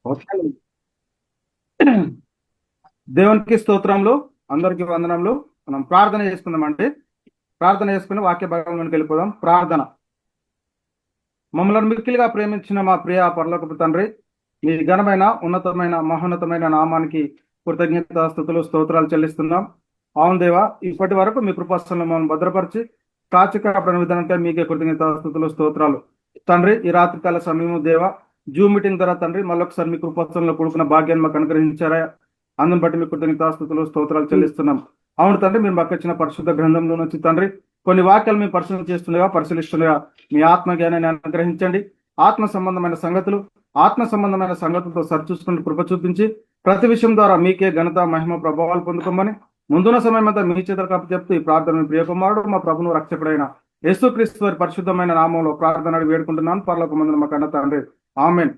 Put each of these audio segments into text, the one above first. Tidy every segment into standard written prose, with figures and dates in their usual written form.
Okay. దేవునికి స్తోత్రములు. అందరికి వందనములు. మనం ప్రార్థన చేసుకుందామండి. ప్రార్థన చేసుకుని వాక్య భాగంలోకి వెళ్ళిపోదాం. ప్రార్థన. మమ్మల్ని మిక్కిలిగా ప్రేమించిన మా ప్రియ పరలోకపు తండ్రి, మీ ఘనమైన ఉన్నతమైన మహోన్నతమైన నామానికి కృతజ్ఞతాస్తుతులు స్తోత్రాలు చెల్లిస్తున్నాం. అవును దేవా, ఇప్పటి వరకు మీ కృపాస్థలను మమ్మల్ని భద్రపరిచి కాచిక విధానంటే మీకే కృతజ్ఞతాస్తుతులు స్తోత్రాలు తండ్రి. ఈ రాత్రికాల సమయము దేవా, జూమ్ మీటింగ్ ద్వారా తండ్రి మళ్ళొకసారి మీ కృపాస్థలంలో కూడుకున్న భాగ్యాన్ని మాకు అనుగ్రహించారా. అందుని బట్టి మీ కృతజ్ఞతాస్తుతులు స్తోత్రాలు చెల్లిస్తున్నాం. అవును తండ్రి, మీరు మాకు ఇచ్చిన పరిశుద్ధ గ్రంథంలో నుంచి తండ్రి కొన్ని వాక్యాలు మేము పరిశీలిస్తుండగా మీ ఆత్మ జ్ఞానాన్ని అనుగ్రహించండి. ఆత్మ సంబంధమైన సంగతులతో సరిచూసుకుని కృప చూపించి ప్రతి విషయం ద్వారా మీకే ఘనత మహిమ ప్రభావాలు పొందుకోమని ముందున్న సమయం అంతా మీ చేతులు కప్పు చెప్తూ ఈ ప్రార్థన ప్రియకుమారుడు మా ప్రభును రక్షకుడైన యేసుక్రీస్తు వారి పరిశుద్ధమైన నామంలో ప్రార్థన వేడుకుంటున్నాను. పరలోకమందున మా కన్న తండ్రి, ఆమేన్.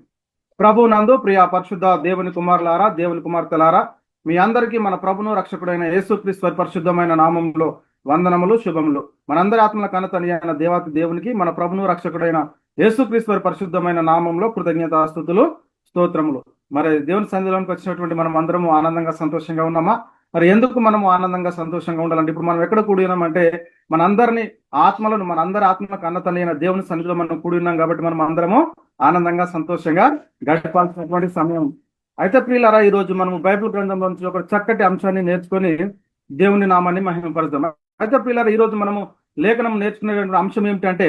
ప్రభు నందు ప్రియ పరిశుద్ధ దేవుని కుమారులారా, దేవుని కుమార్తెలారా, మీ అందరికీ మన ప్రభును రక్షకుడైన యేసుక్రీస్తు వారి పరిశుద్ధమైన నామంలో వందనములు, శుభములు. మనందరి ఆత్మల కన్నతని అయిన దేవాతి దేవునికి మన ప్రభును రక్షకుడైన యేసుక్రీస్తు వారి పరిశుద్ధమైన నామంలో కృతజ్ఞతాస్తుతులు స్తోత్రములు. మరి దేవుని సన్నిధిలోనికి వచ్చినటువంటి మనం అందరము ఆనందంగా సంతోషంగా ఉన్నామా? మరి ఎందుకు మనము ఆనందంగా సంతోషంగా ఉండాలంటే, ఇప్పుడు మనం ఎక్కడ కూడి ఉన్నామంటే మనందరినీ మనందరి ఆత్మలకు అన్నతని అయిన దేవుని సన్నిధిలో మనం కూడి ఉన్నాం కాబట్టి మనం అందరము ఆనందంగా సంతోషంగా గడపాల్సినటువంటి సమయం. అయితే ప్రియులారా, ఈ రోజు మనము బైబిల్ గ్రంథంలో నుంచి ఒక చక్కటి అంశాన్ని నేర్చుకొని దేవుని నామాన్ని మహిమపరుద్దాం. అయితే ప్రియులారా, ఈ రోజు మనము లేఖనం నేర్చుకునేటువంటి అంశం ఏమిటంటే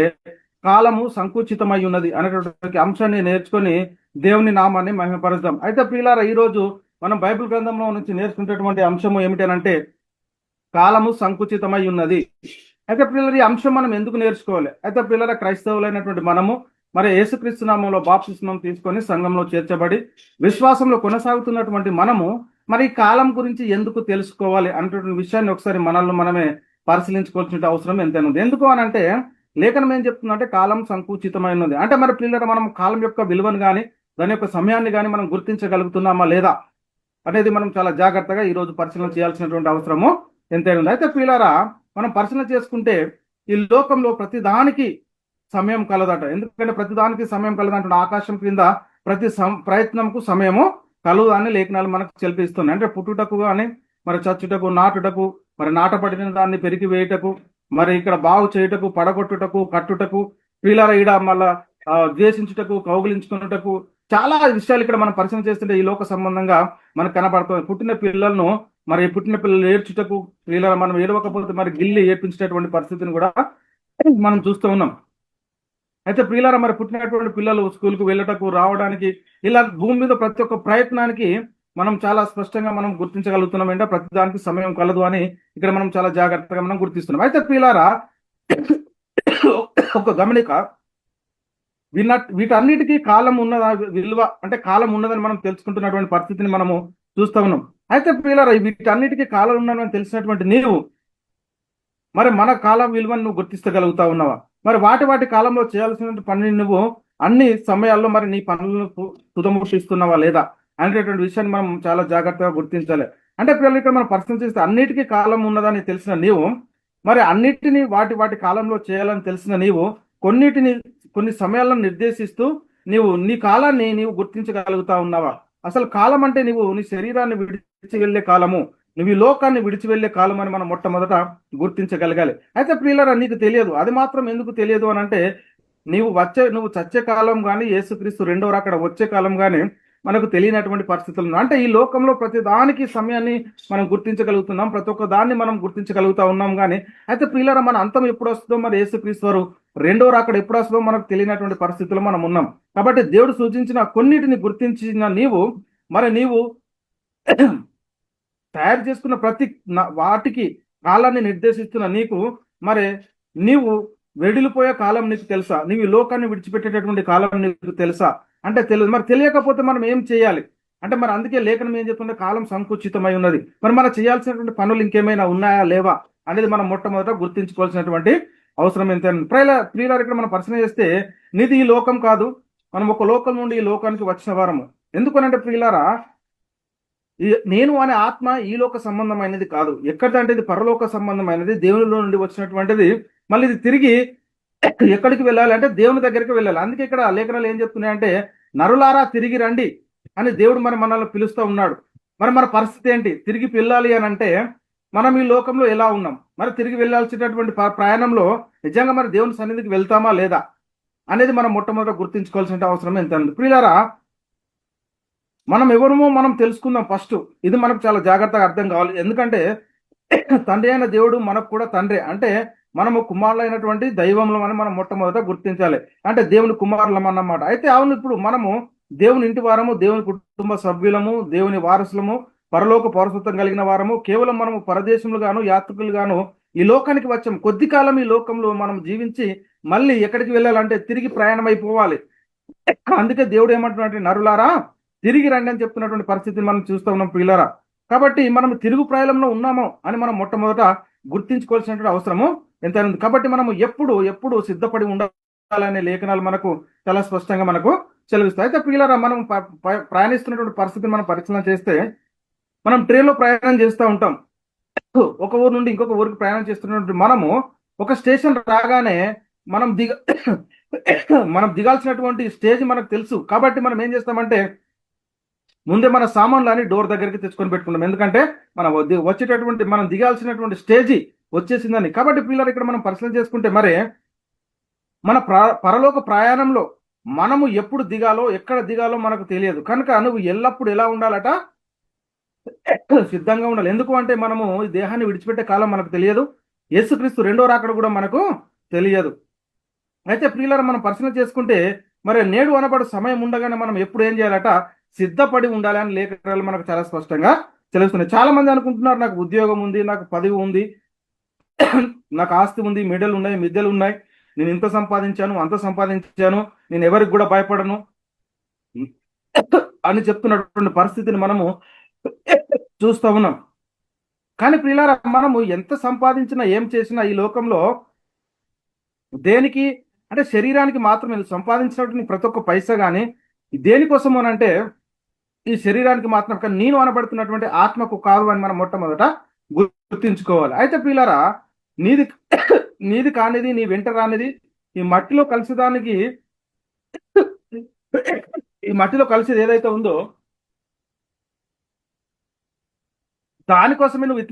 కాలము సంకుచితమై ఉన్నది అనేటువంటి అంశాన్ని నేర్చుకొని దేవుని నామాన్ని మహిమపరుద్దాం. అయితే ప్రియులారా, ఈ రోజు మనం బైబిల్ గ్రంథంలో నుంచి నేర్చుకునేటువంటి అంశము ఏమిటనంటే కాలము సంకుచితమై ఉన్నది. అయితే పిల్లలు, ఈ అంశం మనం ఎందుకు నేర్చుకోవాలి? అయితే పిల్లల క్రైస్తవులైనటువంటి మనము మరి యేసుక్రీస్తు నామంలో బాప్తిస్మం తీసుకొని సంఘంలో చేర్చబడి విశ్వాసంలో కొనసాగుతున్నటువంటి మనము మరి ఈ కాలం గురించి ఎందుకు తెలుసుకోవాలి అనేటువంటి విషయాన్ని ఒకసారి మనమే పరిశీలించుకోవాల్సిన అవసరం ఎంతైనా ఉంది. ఎందుకు అని అంటే లేఖనం ఏం చెప్తుందంటే కాలం సంకుచితమైనది. అంటే మరి పిల్లలు, మనం కాలం యొక్క విలువను కానీ దాని యొక్క సమయాన్ని కానీ మనం గుర్తించగలుగుతున్నామా లేదా అనేది మనం చాలా జాగ్రత్తగా ఈ రోజు పరిశీలన చేయాల్సినటువంటి అవసరము ఎంతైనా ఉంది. అయితే పిల్లరా, మనం పరిశీలన చేసుకుంటే ఈ లోకంలో ప్రతిదానికి సమయం కలదట. ఎందుకంటే ప్రతిదానికి సమయం కలదంటే ఆకాశం క్రింద ప్రతి ప్రయత్నంకు సమయము కలదు అని లేఖనాలు మనకు తెలిపిస్తున్నాయి. అంటే పుట్టుటకు కానీ, మరి చచ్చుటకు, నాటుటకు, మరి నాటపడిన దాన్ని పెరిగి వేయుటకు, మరి ఇక్కడ బాగు చేయుటకు, పడగొట్టుటకు, కట్టుటకు, పిల్లల ఈడ మళ్ళా ద్వేషించుటకు, కౌగిలించుకున్నటకు, చాలా విషయాలు ఇక్కడ మనం పరిశీలన చేస్తుంటే ఈ లోక సంబంధంగా మనకు కనబడుతుంది. పుట్టిన పిల్లలను ఏడ్చుటకు, పిల్లల మనం ఏడవకపోతే మరి గిల్లి ఏడ్పించేటటువంటి పరిస్థితిని కూడా మనం చూస్తూ ఉన్నాం. అయితే ప్రియులారా, మరి పుట్టినటువంటి పిల్లలు స్కూల్కు వెళ్ళటకు, రావడానికి, ఇలా భూమి మీద ప్రతి ఒక్క ప్రయత్నానికి మనం చాలా స్పష్టంగా మనం గుర్తించగలుగుతున్నాం. అంటే ప్రతిదానికి సమయం కలదు అని ఇక్కడ మనం చాలా జాగ్రత్తగా మనం గుర్తిస్తున్నాం. అయితే ప్రియులారా, ఒక గమనిక, వీటన్నిటికీ కాలం ఉన్నదా, విలువ అంటే కాలం ఉన్నదని మనం తెలుసుకుంటున్నటువంటి పరిస్థితిని మనము చూస్తూ ఉన్నాం. అయితే ప్రియులారా, వీటన్నిటికీ కాలం ఉన్నదని తెలిసినటువంటి నీవు మరి మన కాలం విలువను నువ్వు గుర్తించగలుగుతా ఉన్నావా? మరి వాటి కాలంలో చేయాల్సిన పని నువ్వు అన్ని సమయాల్లో మరి నీ పనులను తుదముట్టిస్తున్నావా లేదా అనేటటువంటి విషయాన్ని మనం చాలా జాగ్రత్తగా గుర్తించాలి. అంటే పిల్లలు, ఇక్కడ మనం పరిస్థితి చేస్తే అన్నిటికీ కాలం ఉన్నదని తెలిసిన నీవు మరి అన్నిటినీ వాటి కాలంలో చేయాలని తెలిసిన నీవు కొన్ని సమయాలను నిర్దేశిస్తూ నీ కాలాన్ని నీవు గుర్తించగలుగుతా ఉన్నావా? అసలు కాలం అంటే నీ శరీరాన్ని విడిచి వెళ్ళే కాలము, నువ్వు ఈ లోకాన్ని విడిచి వెళ్లే కాలం అని మనం మొట్టమొదట గుర్తించగలగాలి. అయితే ప్రియులారా, నీకు తెలియదు. అది మాత్రం ఎందుకు తెలియదు అని అంటే నువ్వు చచ్చే కాలం కానీ, యేసుక్రీస్తు రెండవ రాకడ వచ్చే కాలం కానీ మనకు తెలియనటువంటి పరిస్థితులు. అంటే ఈ లోకంలో ప్రతి దానికి సమయాన్ని మనం గుర్తించగలుగుతున్నాం, ప్రతి ఒక్క దాన్ని మనం గుర్తించగలుగుతా ఉన్నాం. కానీ అయితే ప్రియులారా, మన అంతం ఎప్పుడు వస్తుందో, మరి యేసుక్రీస్తు వారు రెండవ రాకడ ఎప్పుడు వస్తుందో మనకు తెలియనటువంటి పరిస్థితుల్లో మనం ఉన్నాం. కాబట్టి దేవుడు సూచించిన కొన్నిటిని గుర్తించిన నీవు తయారు చేసుకున్న వాటికి కాలాన్ని నిర్దేశిస్తున్న నీవు వెడిలిపోయే కాలం నీకు తెలుసా? నీవు ఈ లోకాన్ని విడిచిపెట్టేటటువంటి కాలం నీకు తెలుసా అంటే తెలియదు. మరి తెలియకపోతే మనం ఏం చేయాలి అంటే, మరి అందుకే లేఖనం ఏం చెప్తుంటే కాలం సంకుచితమై ఉన్నది. మరి మనం చేయాల్సినటువంటి పనులు ఇంకేమైనా ఉన్నాయా లేవా అనేది మనం మొట్టమొదట గుర్తించుకోవాల్సినటువంటి అవసరం ఎంతైనా. ప్రియులారా, ఇక్కడ మనం పరిశీలన చేస్తే నీది ఈ లోకం కాదు, మనం ఒక లోకం నుండి ఈ లోకానికి వచ్చిన వారము. ఎందుకనంటే ప్రియులారా, నేను అనే ఆత్మ ఈ లోక సంబంధమైనది కాదు. ఎక్కడిదంటే ఇది పరలోక సంబంధమైనది, దేవునిలో నుండి వచ్చినటువంటిది. మళ్ళీ ఇది తిరిగి ఎక్కడికి వెళ్ళాలి అంటే దేవుని దగ్గరికి వెళ్ళాలి. అందుకే ఇక్కడ లేఖనాలు ఏం చెప్తున్నాయంటే, నరులారా తిరిగి రండి, అని దేవుడు మరి మనల్ని పిలుస్తూ ఉన్నాడు. మరి మన పరిస్థితి ఏంటి? తిరిగి వెళ్ళాలి అని అంటే మనం ఈ లోకంలో ఎలా ఉన్నాం? మరి తిరిగి వెళ్ళాల్సినటువంటి ప్రయాణంలో నిజంగా మరి దేవుని సన్నిధికి వెళ్తామా లేదా అనేది మనం మొట్టమొదట గుర్తించుకోవాల్సిన అవసరం ఎంత ఉంది. ప్రియులారా, మనం ఎవరమో మనం తెలుసుకుందాం ఫస్ట్. ఇది మనకు చాలా జాగ్రత్తగా అర్థం కావాలి. ఎందుకంటే తండ్రి అయిన దేవుడు మనకు కూడా తండ్రి. అంటే మనము కుమారులైనటువంటి దైవంలో అని మనం మొట్టమొదట గుర్తించాలి. అంటే దేవుని కుమారులం అన్నమాట. అయితే అవును, ఇప్పుడు మనము దేవుని ఇంటి వారము, దేవుని కుటుంబ సభ్యులము, దేవుని వారసులము, పరలోక పౌరసత్వం కలిగిన వారము. కేవలం మనము పరదేశములు గాను యాత్రికులు గాను ఈ లోకానికి వచ్చాము. కొద్ది కాలం ఈ లోకంలో మనం జీవించి మళ్ళీ ఎక్కడికి వెళ్ళాలంటే తిరిగి ప్రయాణం అయిపోవాలి. అందుకే దేవుడు ఏమంటున్నాడంటే, నరులారా తిరిగి రండి అని చెప్తున్నటువంటి పరిస్థితిని మనం చూస్తూ ఉన్నాం ప్రియులారా. కాబట్టి మనం తిరుగు ప్రయాణంలో ఉన్నాము అని మనం మొట్టమొదట గుర్తించుకోవాల్సినటువంటి అవసరము ఎంతైనా ఉంది. కాబట్టి మనము ఎప్పుడు సిద్ధపడి ఉండాలనే లేఖనాలు మనకు చాలా స్పష్టంగా మనకు సెలవిస్తాయి. అయితే ప్రియులారా, మనం ప్రయాణిస్తున్నటువంటి పరిస్థితిని మనం పరిశీలన చేస్తే, మనం ట్రైన్లో ప్రయాణం చేస్తూ ఉంటాం. ఒక ఊరు నుండి ఇంకొక ఊరికి ప్రయాణం చేస్తున్నటువంటి మనము ఒక స్టేషన్ రాగానే మనం మనం దిగాల్సినటువంటి స్టేజ్ మనకు తెలుసు. కాబట్టి మనం ఏం చేస్తామంటే ముందే మన సామాన్లని డోర్ దగ్గరికి తెచ్చుకొని పెట్టుకుంటాం. ఎందుకంటే మనం వచ్చేటటువంటి మనం దిగాల్సినటువంటి స్టేజీ వచ్చేసిందని. కాబట్టి పిల్లలు ఇక్కడ మనం పరిశీలన చేసుకుంటే మరి మన పరలోక ప్రయాణంలో మనము ఎప్పుడు దిగాలో ఎక్కడ దిగాలో మనకు తెలియదు. కనుక నువ్వు ఎల్లప్పుడు ఎలా ఉండాలట? సిద్ధంగా ఉండాలి. ఎందుకు అంటే మనము ఈ దేహాన్ని విడిచిపెట్టే కాలం మనకు తెలియదు. యేసుక్రీస్తు రెండో రాకడ కూడా మనకు తెలియదు. అయితే ప్రియులారా, మనం పరిశీలన చేసుకుంటే మరి నేడు అనబడు సమయం ఉండగానే మనం ఎప్పుడు ఏం చేయాలట? సిద్ధపడి ఉండాలి అని లేఖనాలు మనకు చాలా స్పష్టంగా తెలుస్తున్నాయి. చాలా మంది అనుకుంటున్నారు, నాకు ఉద్యోగం ఉంది, నాకు పదవి ఉంది, నాకు ఆస్తి ఉంది, మెడలు ఉన్నాయి, మిద్దెలు ఉన్నాయి, నేను ఇంత సంపాదించాను, అంత సంపాదించాను, నేను ఎవరికి కూడా భయపడను అని చెప్తున్నటువంటి పరిస్థితిని మనము చూస్తూ ఉన్నాం. కానీ ప్రియులారా, మనము ఎంత సంపాదించినా ఏం చేసినా ఈ లోకంలో దేనికి అంటే శరీరానికి మాత్రమే సంపాదించినటువంటి ప్రతి ఒక్క పైసా కానీ దేనికోసం అని అంటే ఈ శరీరానికి మాత్రం, కానీ నేను అనబడుతున్నటువంటి ఆత్మకు కాదు అని మనం మొట్టమొదట గుర్తించుకోవాలి. అయితే ప్రియులారా, నీది కానిది, నీ వెంట రానిది, ఈ మట్టిలో కలిసేదానికి, ఈ మట్టిలో కలిసేది ఏదైతే ఉందో దానికోసమే నువ్వు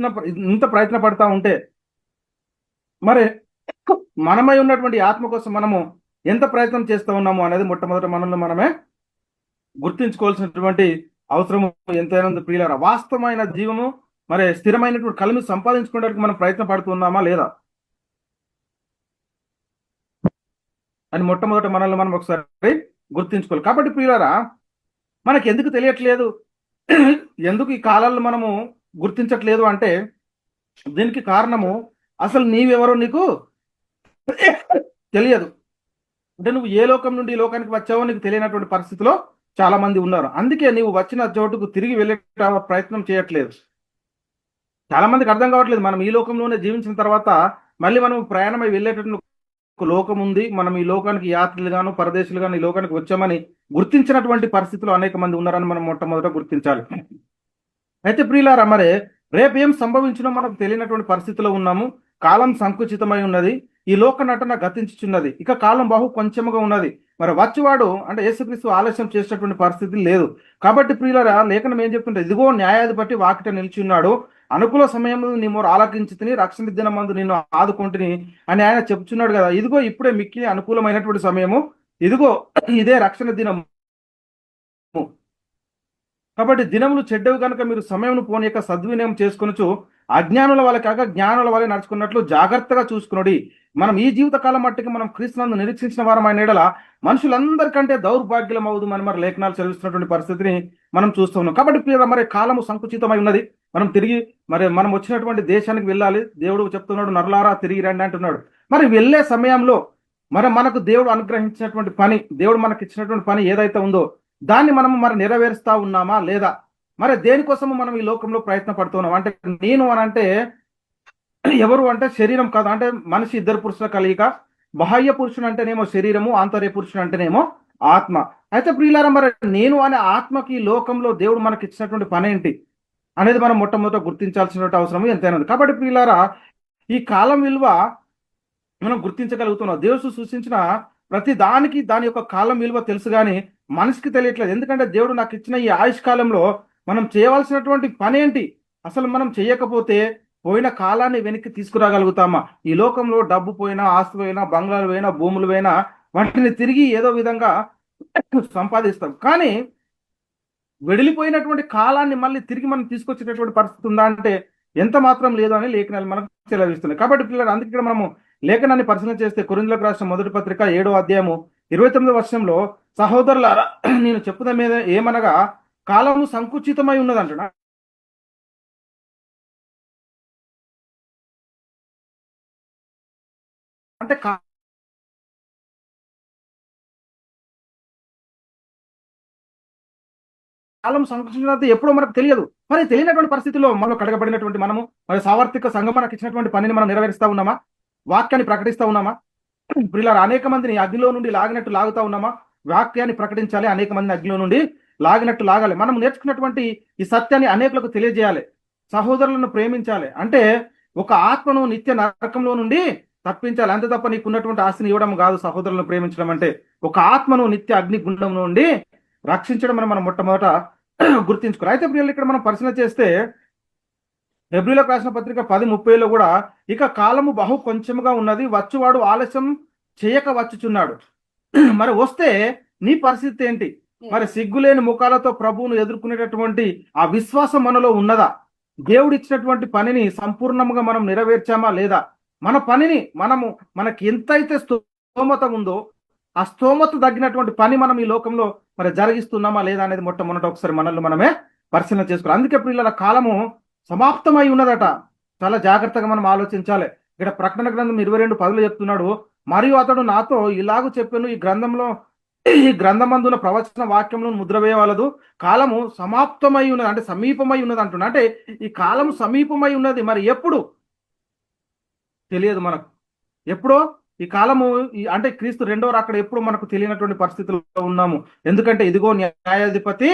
ఇంత ప్రయత్న పడతా ఉంటే మరి మనమై ఉన్నటువంటి ఆత్మ కోసం మనము ఎంత ప్రయత్నం చేస్తూ ఉన్నాము అనేది మొట్టమొదట మనల్ని మనమే గుర్తించుకోవాల్సినటువంటి అవసరం ఎంతైనా ఉంది ప్రియులారా. వాస్తవమైన జీవము మరి స్థిరమైనటువంటి కళను సంపాదించుకోవడానికి మనం ప్రయత్నం పడుతున్నామా లేదా అని మొట్టమొదట మనల్ని మనం ఒకసారి గుర్తించుకోవాలి. కాబట్టి ప్రియులారా, మనకి ఎందుకు తెలియట్లేదు, ఎందుకు ఈ కాలాల్లో మనము గుర్తించట్లేదు అంటే దీనికి కారణము అసలు నీవెవరో నీకు తెలియదు. అంటే నువ్వు ఏ లోకం నుండి ఈ లోకానికి వచ్చావో నీకు తెలియనటువంటి పరిస్థితిలో చాలా మంది ఉన్నారు. అందుకే నీవు వచ్చిన చోటుకు తిరిగి వెళ్ళే ప్రయత్నం చేయట్లేదు. చాలా మందికి అర్థం కావట్లేదు, మనం ఈ లోకంలోనే జీవించిన తర్వాత మళ్ళీ మనం ప్రయాణమై వెళ్ళేటటువంటి లోకం ఉంది, మనం ఈ లోకానికి యాత్రలు గాను పరదేశులు గాను ఈ లోకానికి వచ్చామని గుర్తించినటువంటి పరిస్థితులు అనేక మంది ఉన్నారని మనం మొట్టమొదట గుర్తించాలి. అయితే ప్రియులారా, మరి రేపు ఏం సంభవించినో మనకు తెలియనటువంటి పరిస్థితిలో ఉన్నాము. కాలం సంకుచితమై ఉన్నది, ఈ లోక నటన గతించుచున్నది, ఇక కాలం బహు కొంచెముగా ఉన్నది. మరి వచ్చేవాడు అంటే యేసుక్రీస్తు ఆలస్యం చేసేటటువంటి పరిస్థితి లేదు. కాబట్టి ప్రియులారా, లేఖనం ఏం చెప్తుంటే, ఇదిగో న్యాయాధిపతి వాకిట నిలిచి ఉన్నాడు, అనుకూల సమయంలో నీ మోరు ఆలకించి తిని రక్షణ దినమందు నిన్ను ఆదుకుంటుని అని ఆయన చెప్తున్నాడు కదా. ఇదిగో ఇప్పుడే మిక్కిలి అనుకూలమైనటువంటి సమయము, ఇదిగో ఇదే రక్షణ దినము. కాబట్టి దినములు చెడ్డవి కనుక మీరు సమయం పోనీ యొక్క సద్వినియోగం చేసుకొనొచ్చు, అజ్ఞానుల వల్ల కాక జ్ఞానుల వల్ల నడుచుకున్నట్లు జాగ్రత్తగా చూసుకునడి. మనం ఈ జీవితకాలం మట్టికి మనం క్రీస్తునందు నిరీక్షించిన వారం ఆయన ఎడల మనుషులందరికంటే దౌర్భాగ్యం అవుదు అని మరి లేఖనాలు చదివిస్తున్నటువంటి పరిస్థితిని మనం చూస్తూ ఉన్నాం. కాబట్టి మరి కాలము సంకుచితమై ఉన్నది, మనం తిరిగి మనం వచ్చినటువంటి దేశానికి వెళ్ళాలి. దేవుడు చెప్తున్నాడు, నరులారా తిరిగి రండి అంటున్నాడు. మరి వెళ్ళే సమయంలో మనకు దేవుడు అనుగ్రహించినటువంటి పని, దేవుడు మనకి ఇచ్చినటువంటి పని ఏదైతే ఉందో దాన్ని మనం మరి నెరవేరుస్తా ఉన్నామా లేదా? మరి దేనికోసము మనం ఈ లోకంలో ప్రయత్న పడుతున్నాం అంటే, నేను అని అంటే ఎవరు అంటే శరీరం కాదు, అంటే మనిషి ఇద్దరు పురుషుల కలయిక. బాహ్య పురుషుడు అంటేనేమో శరీరము, ఆంతర్య పురుషుడు అంటేనేమో ఆత్మ. అయితే ప్రియులారా, మరి నేను అనే ఆత్మకి లోకంలో దేవుడు మనకి ఇచ్చినటువంటి పని ఏంటి అనేది మనం మొట్టమొదట గుర్తించాల్సినటువంటి అవసరం ఎంతైనా ఉంది. కాబట్టి ప్రియులారా, ఈ కాలం విలువ మనం గుర్తించగలుగుతున్నాం. దేవుడు సూచించిన ప్రతి దానికి దాని యొక్క కాలం విలువ తెలుసు, కానీ మనిషికి తెలియట్లేదు. ఎందుకంటే దేవుడు నాకు ఇచ్చిన ఈ ఆయుష్కాలంలో మనం చేయవలసినటువంటి పని ఏంటి, అసలు మనం చేయకపోతే పోయిన కాలాన్ని వెనక్కి తీసుకురాగలుగుతామా? ఈ లోకంలో డబ్బు పోయినా, ఆస్తి పోయినా, బంగ్లాలు పోయినా, భూములు పోయినా వాటిని తిరిగి ఏదో విధంగా సంపాదిస్తాం. కానీ వెడిలిపోయినటువంటి కాలాన్ని మళ్ళీ తిరిగి మనం తీసుకొచ్చేటటువంటి పరిస్థితి ఉందా అంటే ఎంత మాత్రం లేదు అని లేఖనాలు మనకు సెలవిస్తున్నాయి. కాబట్టి పిల్లలు, అందుకే ఇక్కడ మనము లేఖనాన్ని పరిశీలన చేస్తే కొరింథీయులకు రాసిన మొదటి పత్రిక 7వ అధ్యాయము 29వ వచనంలో, సహోదరులారా నేను చెప్పుద మీద ఏమనగా కాలము సంకుచితమై ఉన్నదంటున్నా. అంటే కాలం సంకుచిత ఎప్పుడో మనకు తెలియదు. మరి తెలియనటువంటి పరిస్థితుల్లో మనలో కడగబడినటువంటి మనము మరి సావర్తిక సంఘం మనకు ఇచ్చినటువంటి పనిని మనం నెరవేరుస్తా ఉన్నామా? వాక్యాన్ని ప్రకటిస్తా ఉన్నామా? ప్రియులారా, అనేక మందిని అగ్నిలో నుండి లాగినట్టు లాగుతా ఉన్నామా? వాక్యాన్ని ప్రకటించాలి, అనేక మందిని అగ్నిలో నుండి లాగినట్టు లాగాలి. మనం నేర్చుకున్నటువంటి ఈ సత్యాన్ని అనేకులకు తెలియజేయాలి. సహోదరులను ప్రేమించాలి అంటే ఒక ఆత్మను నిత్య నరకంలో నుండి తప్పించాలి. అంతే తప్ప నీకున్నటువంటి ఆస్తిని ఇవ్వడం కాదు సహోదరులను ప్రేమించడం అంటే. ఒక ఆత్మను నిత్య అగ్ని గుండం నుండి రక్షించడం అని మనం మొట్టమొదట గుర్తించుకోవాలి. అయితే ప్రియులు, ఇక్కడ మనం పరిశీలన చేస్తే హెబ్రీయులకు రాసిన పత్రిక 10:30లో కూడా, ఇక కాలము బహు కొంచెముగా ఉన్నది, వచ్చువాడు ఆలస్యం చేయక వచ్చుచున్నాడు. మరి వస్తే నీ పరిస్థితి ఏంటి? మరి సిగ్గులేని ముఖాలతో ప్రభువును ఎదుర్కొనేటటువంటి ఆ విశ్వాసం మనలో ఉన్నదా? దేవుడు ఇచ్చినటువంటి పనిని సంపూర్ణంగా మనం నెరవేర్చామా లేదా? మన పనిని మనకి ఎంతైతే స్తోమత ఉందో ఆ స్తోమత తగ్గినటువంటి పని మనం ఈ లోకంలో మరి జరిగిస్తున్నామా లేదా అనేది మొట్టమొదట ఒకసారి మనల్ని మనమే పరిశీలన చేసుకోవాలి. అందుకే పిల్లల కాలము సమాప్తమై ఉన్నదట. చాలా జాగ్రత్తగా మనం ఆలోచించాలి. ఇక్కడ ప్రకటన గ్రంథం 22:10 చెప్తున్నాడు, మరియు అతడు నాతో ఇలాగూ చెప్పాను, ఈ గ్రంథమందున ప్రవచన వాక్యంలో ముద్ర వేయవలదు, కాలము సమాప్తమై ఉన్నది, అంటే సమీపమై ఉన్నది అంటున్నా. అంటే ఈ కాలం సమీపమై ఉన్నది. మరి ఎప్పుడు తెలియదు మనకు. ఎప్పుడో ఈ కాలము అంటే క్రీస్తు రెండో రాకడ ఎప్పుడు మనకు తెలియనటువంటి పరిస్థితుల్లో ఉన్నాము. ఎందుకంటే ఇదిగో న్యాయాధిపతి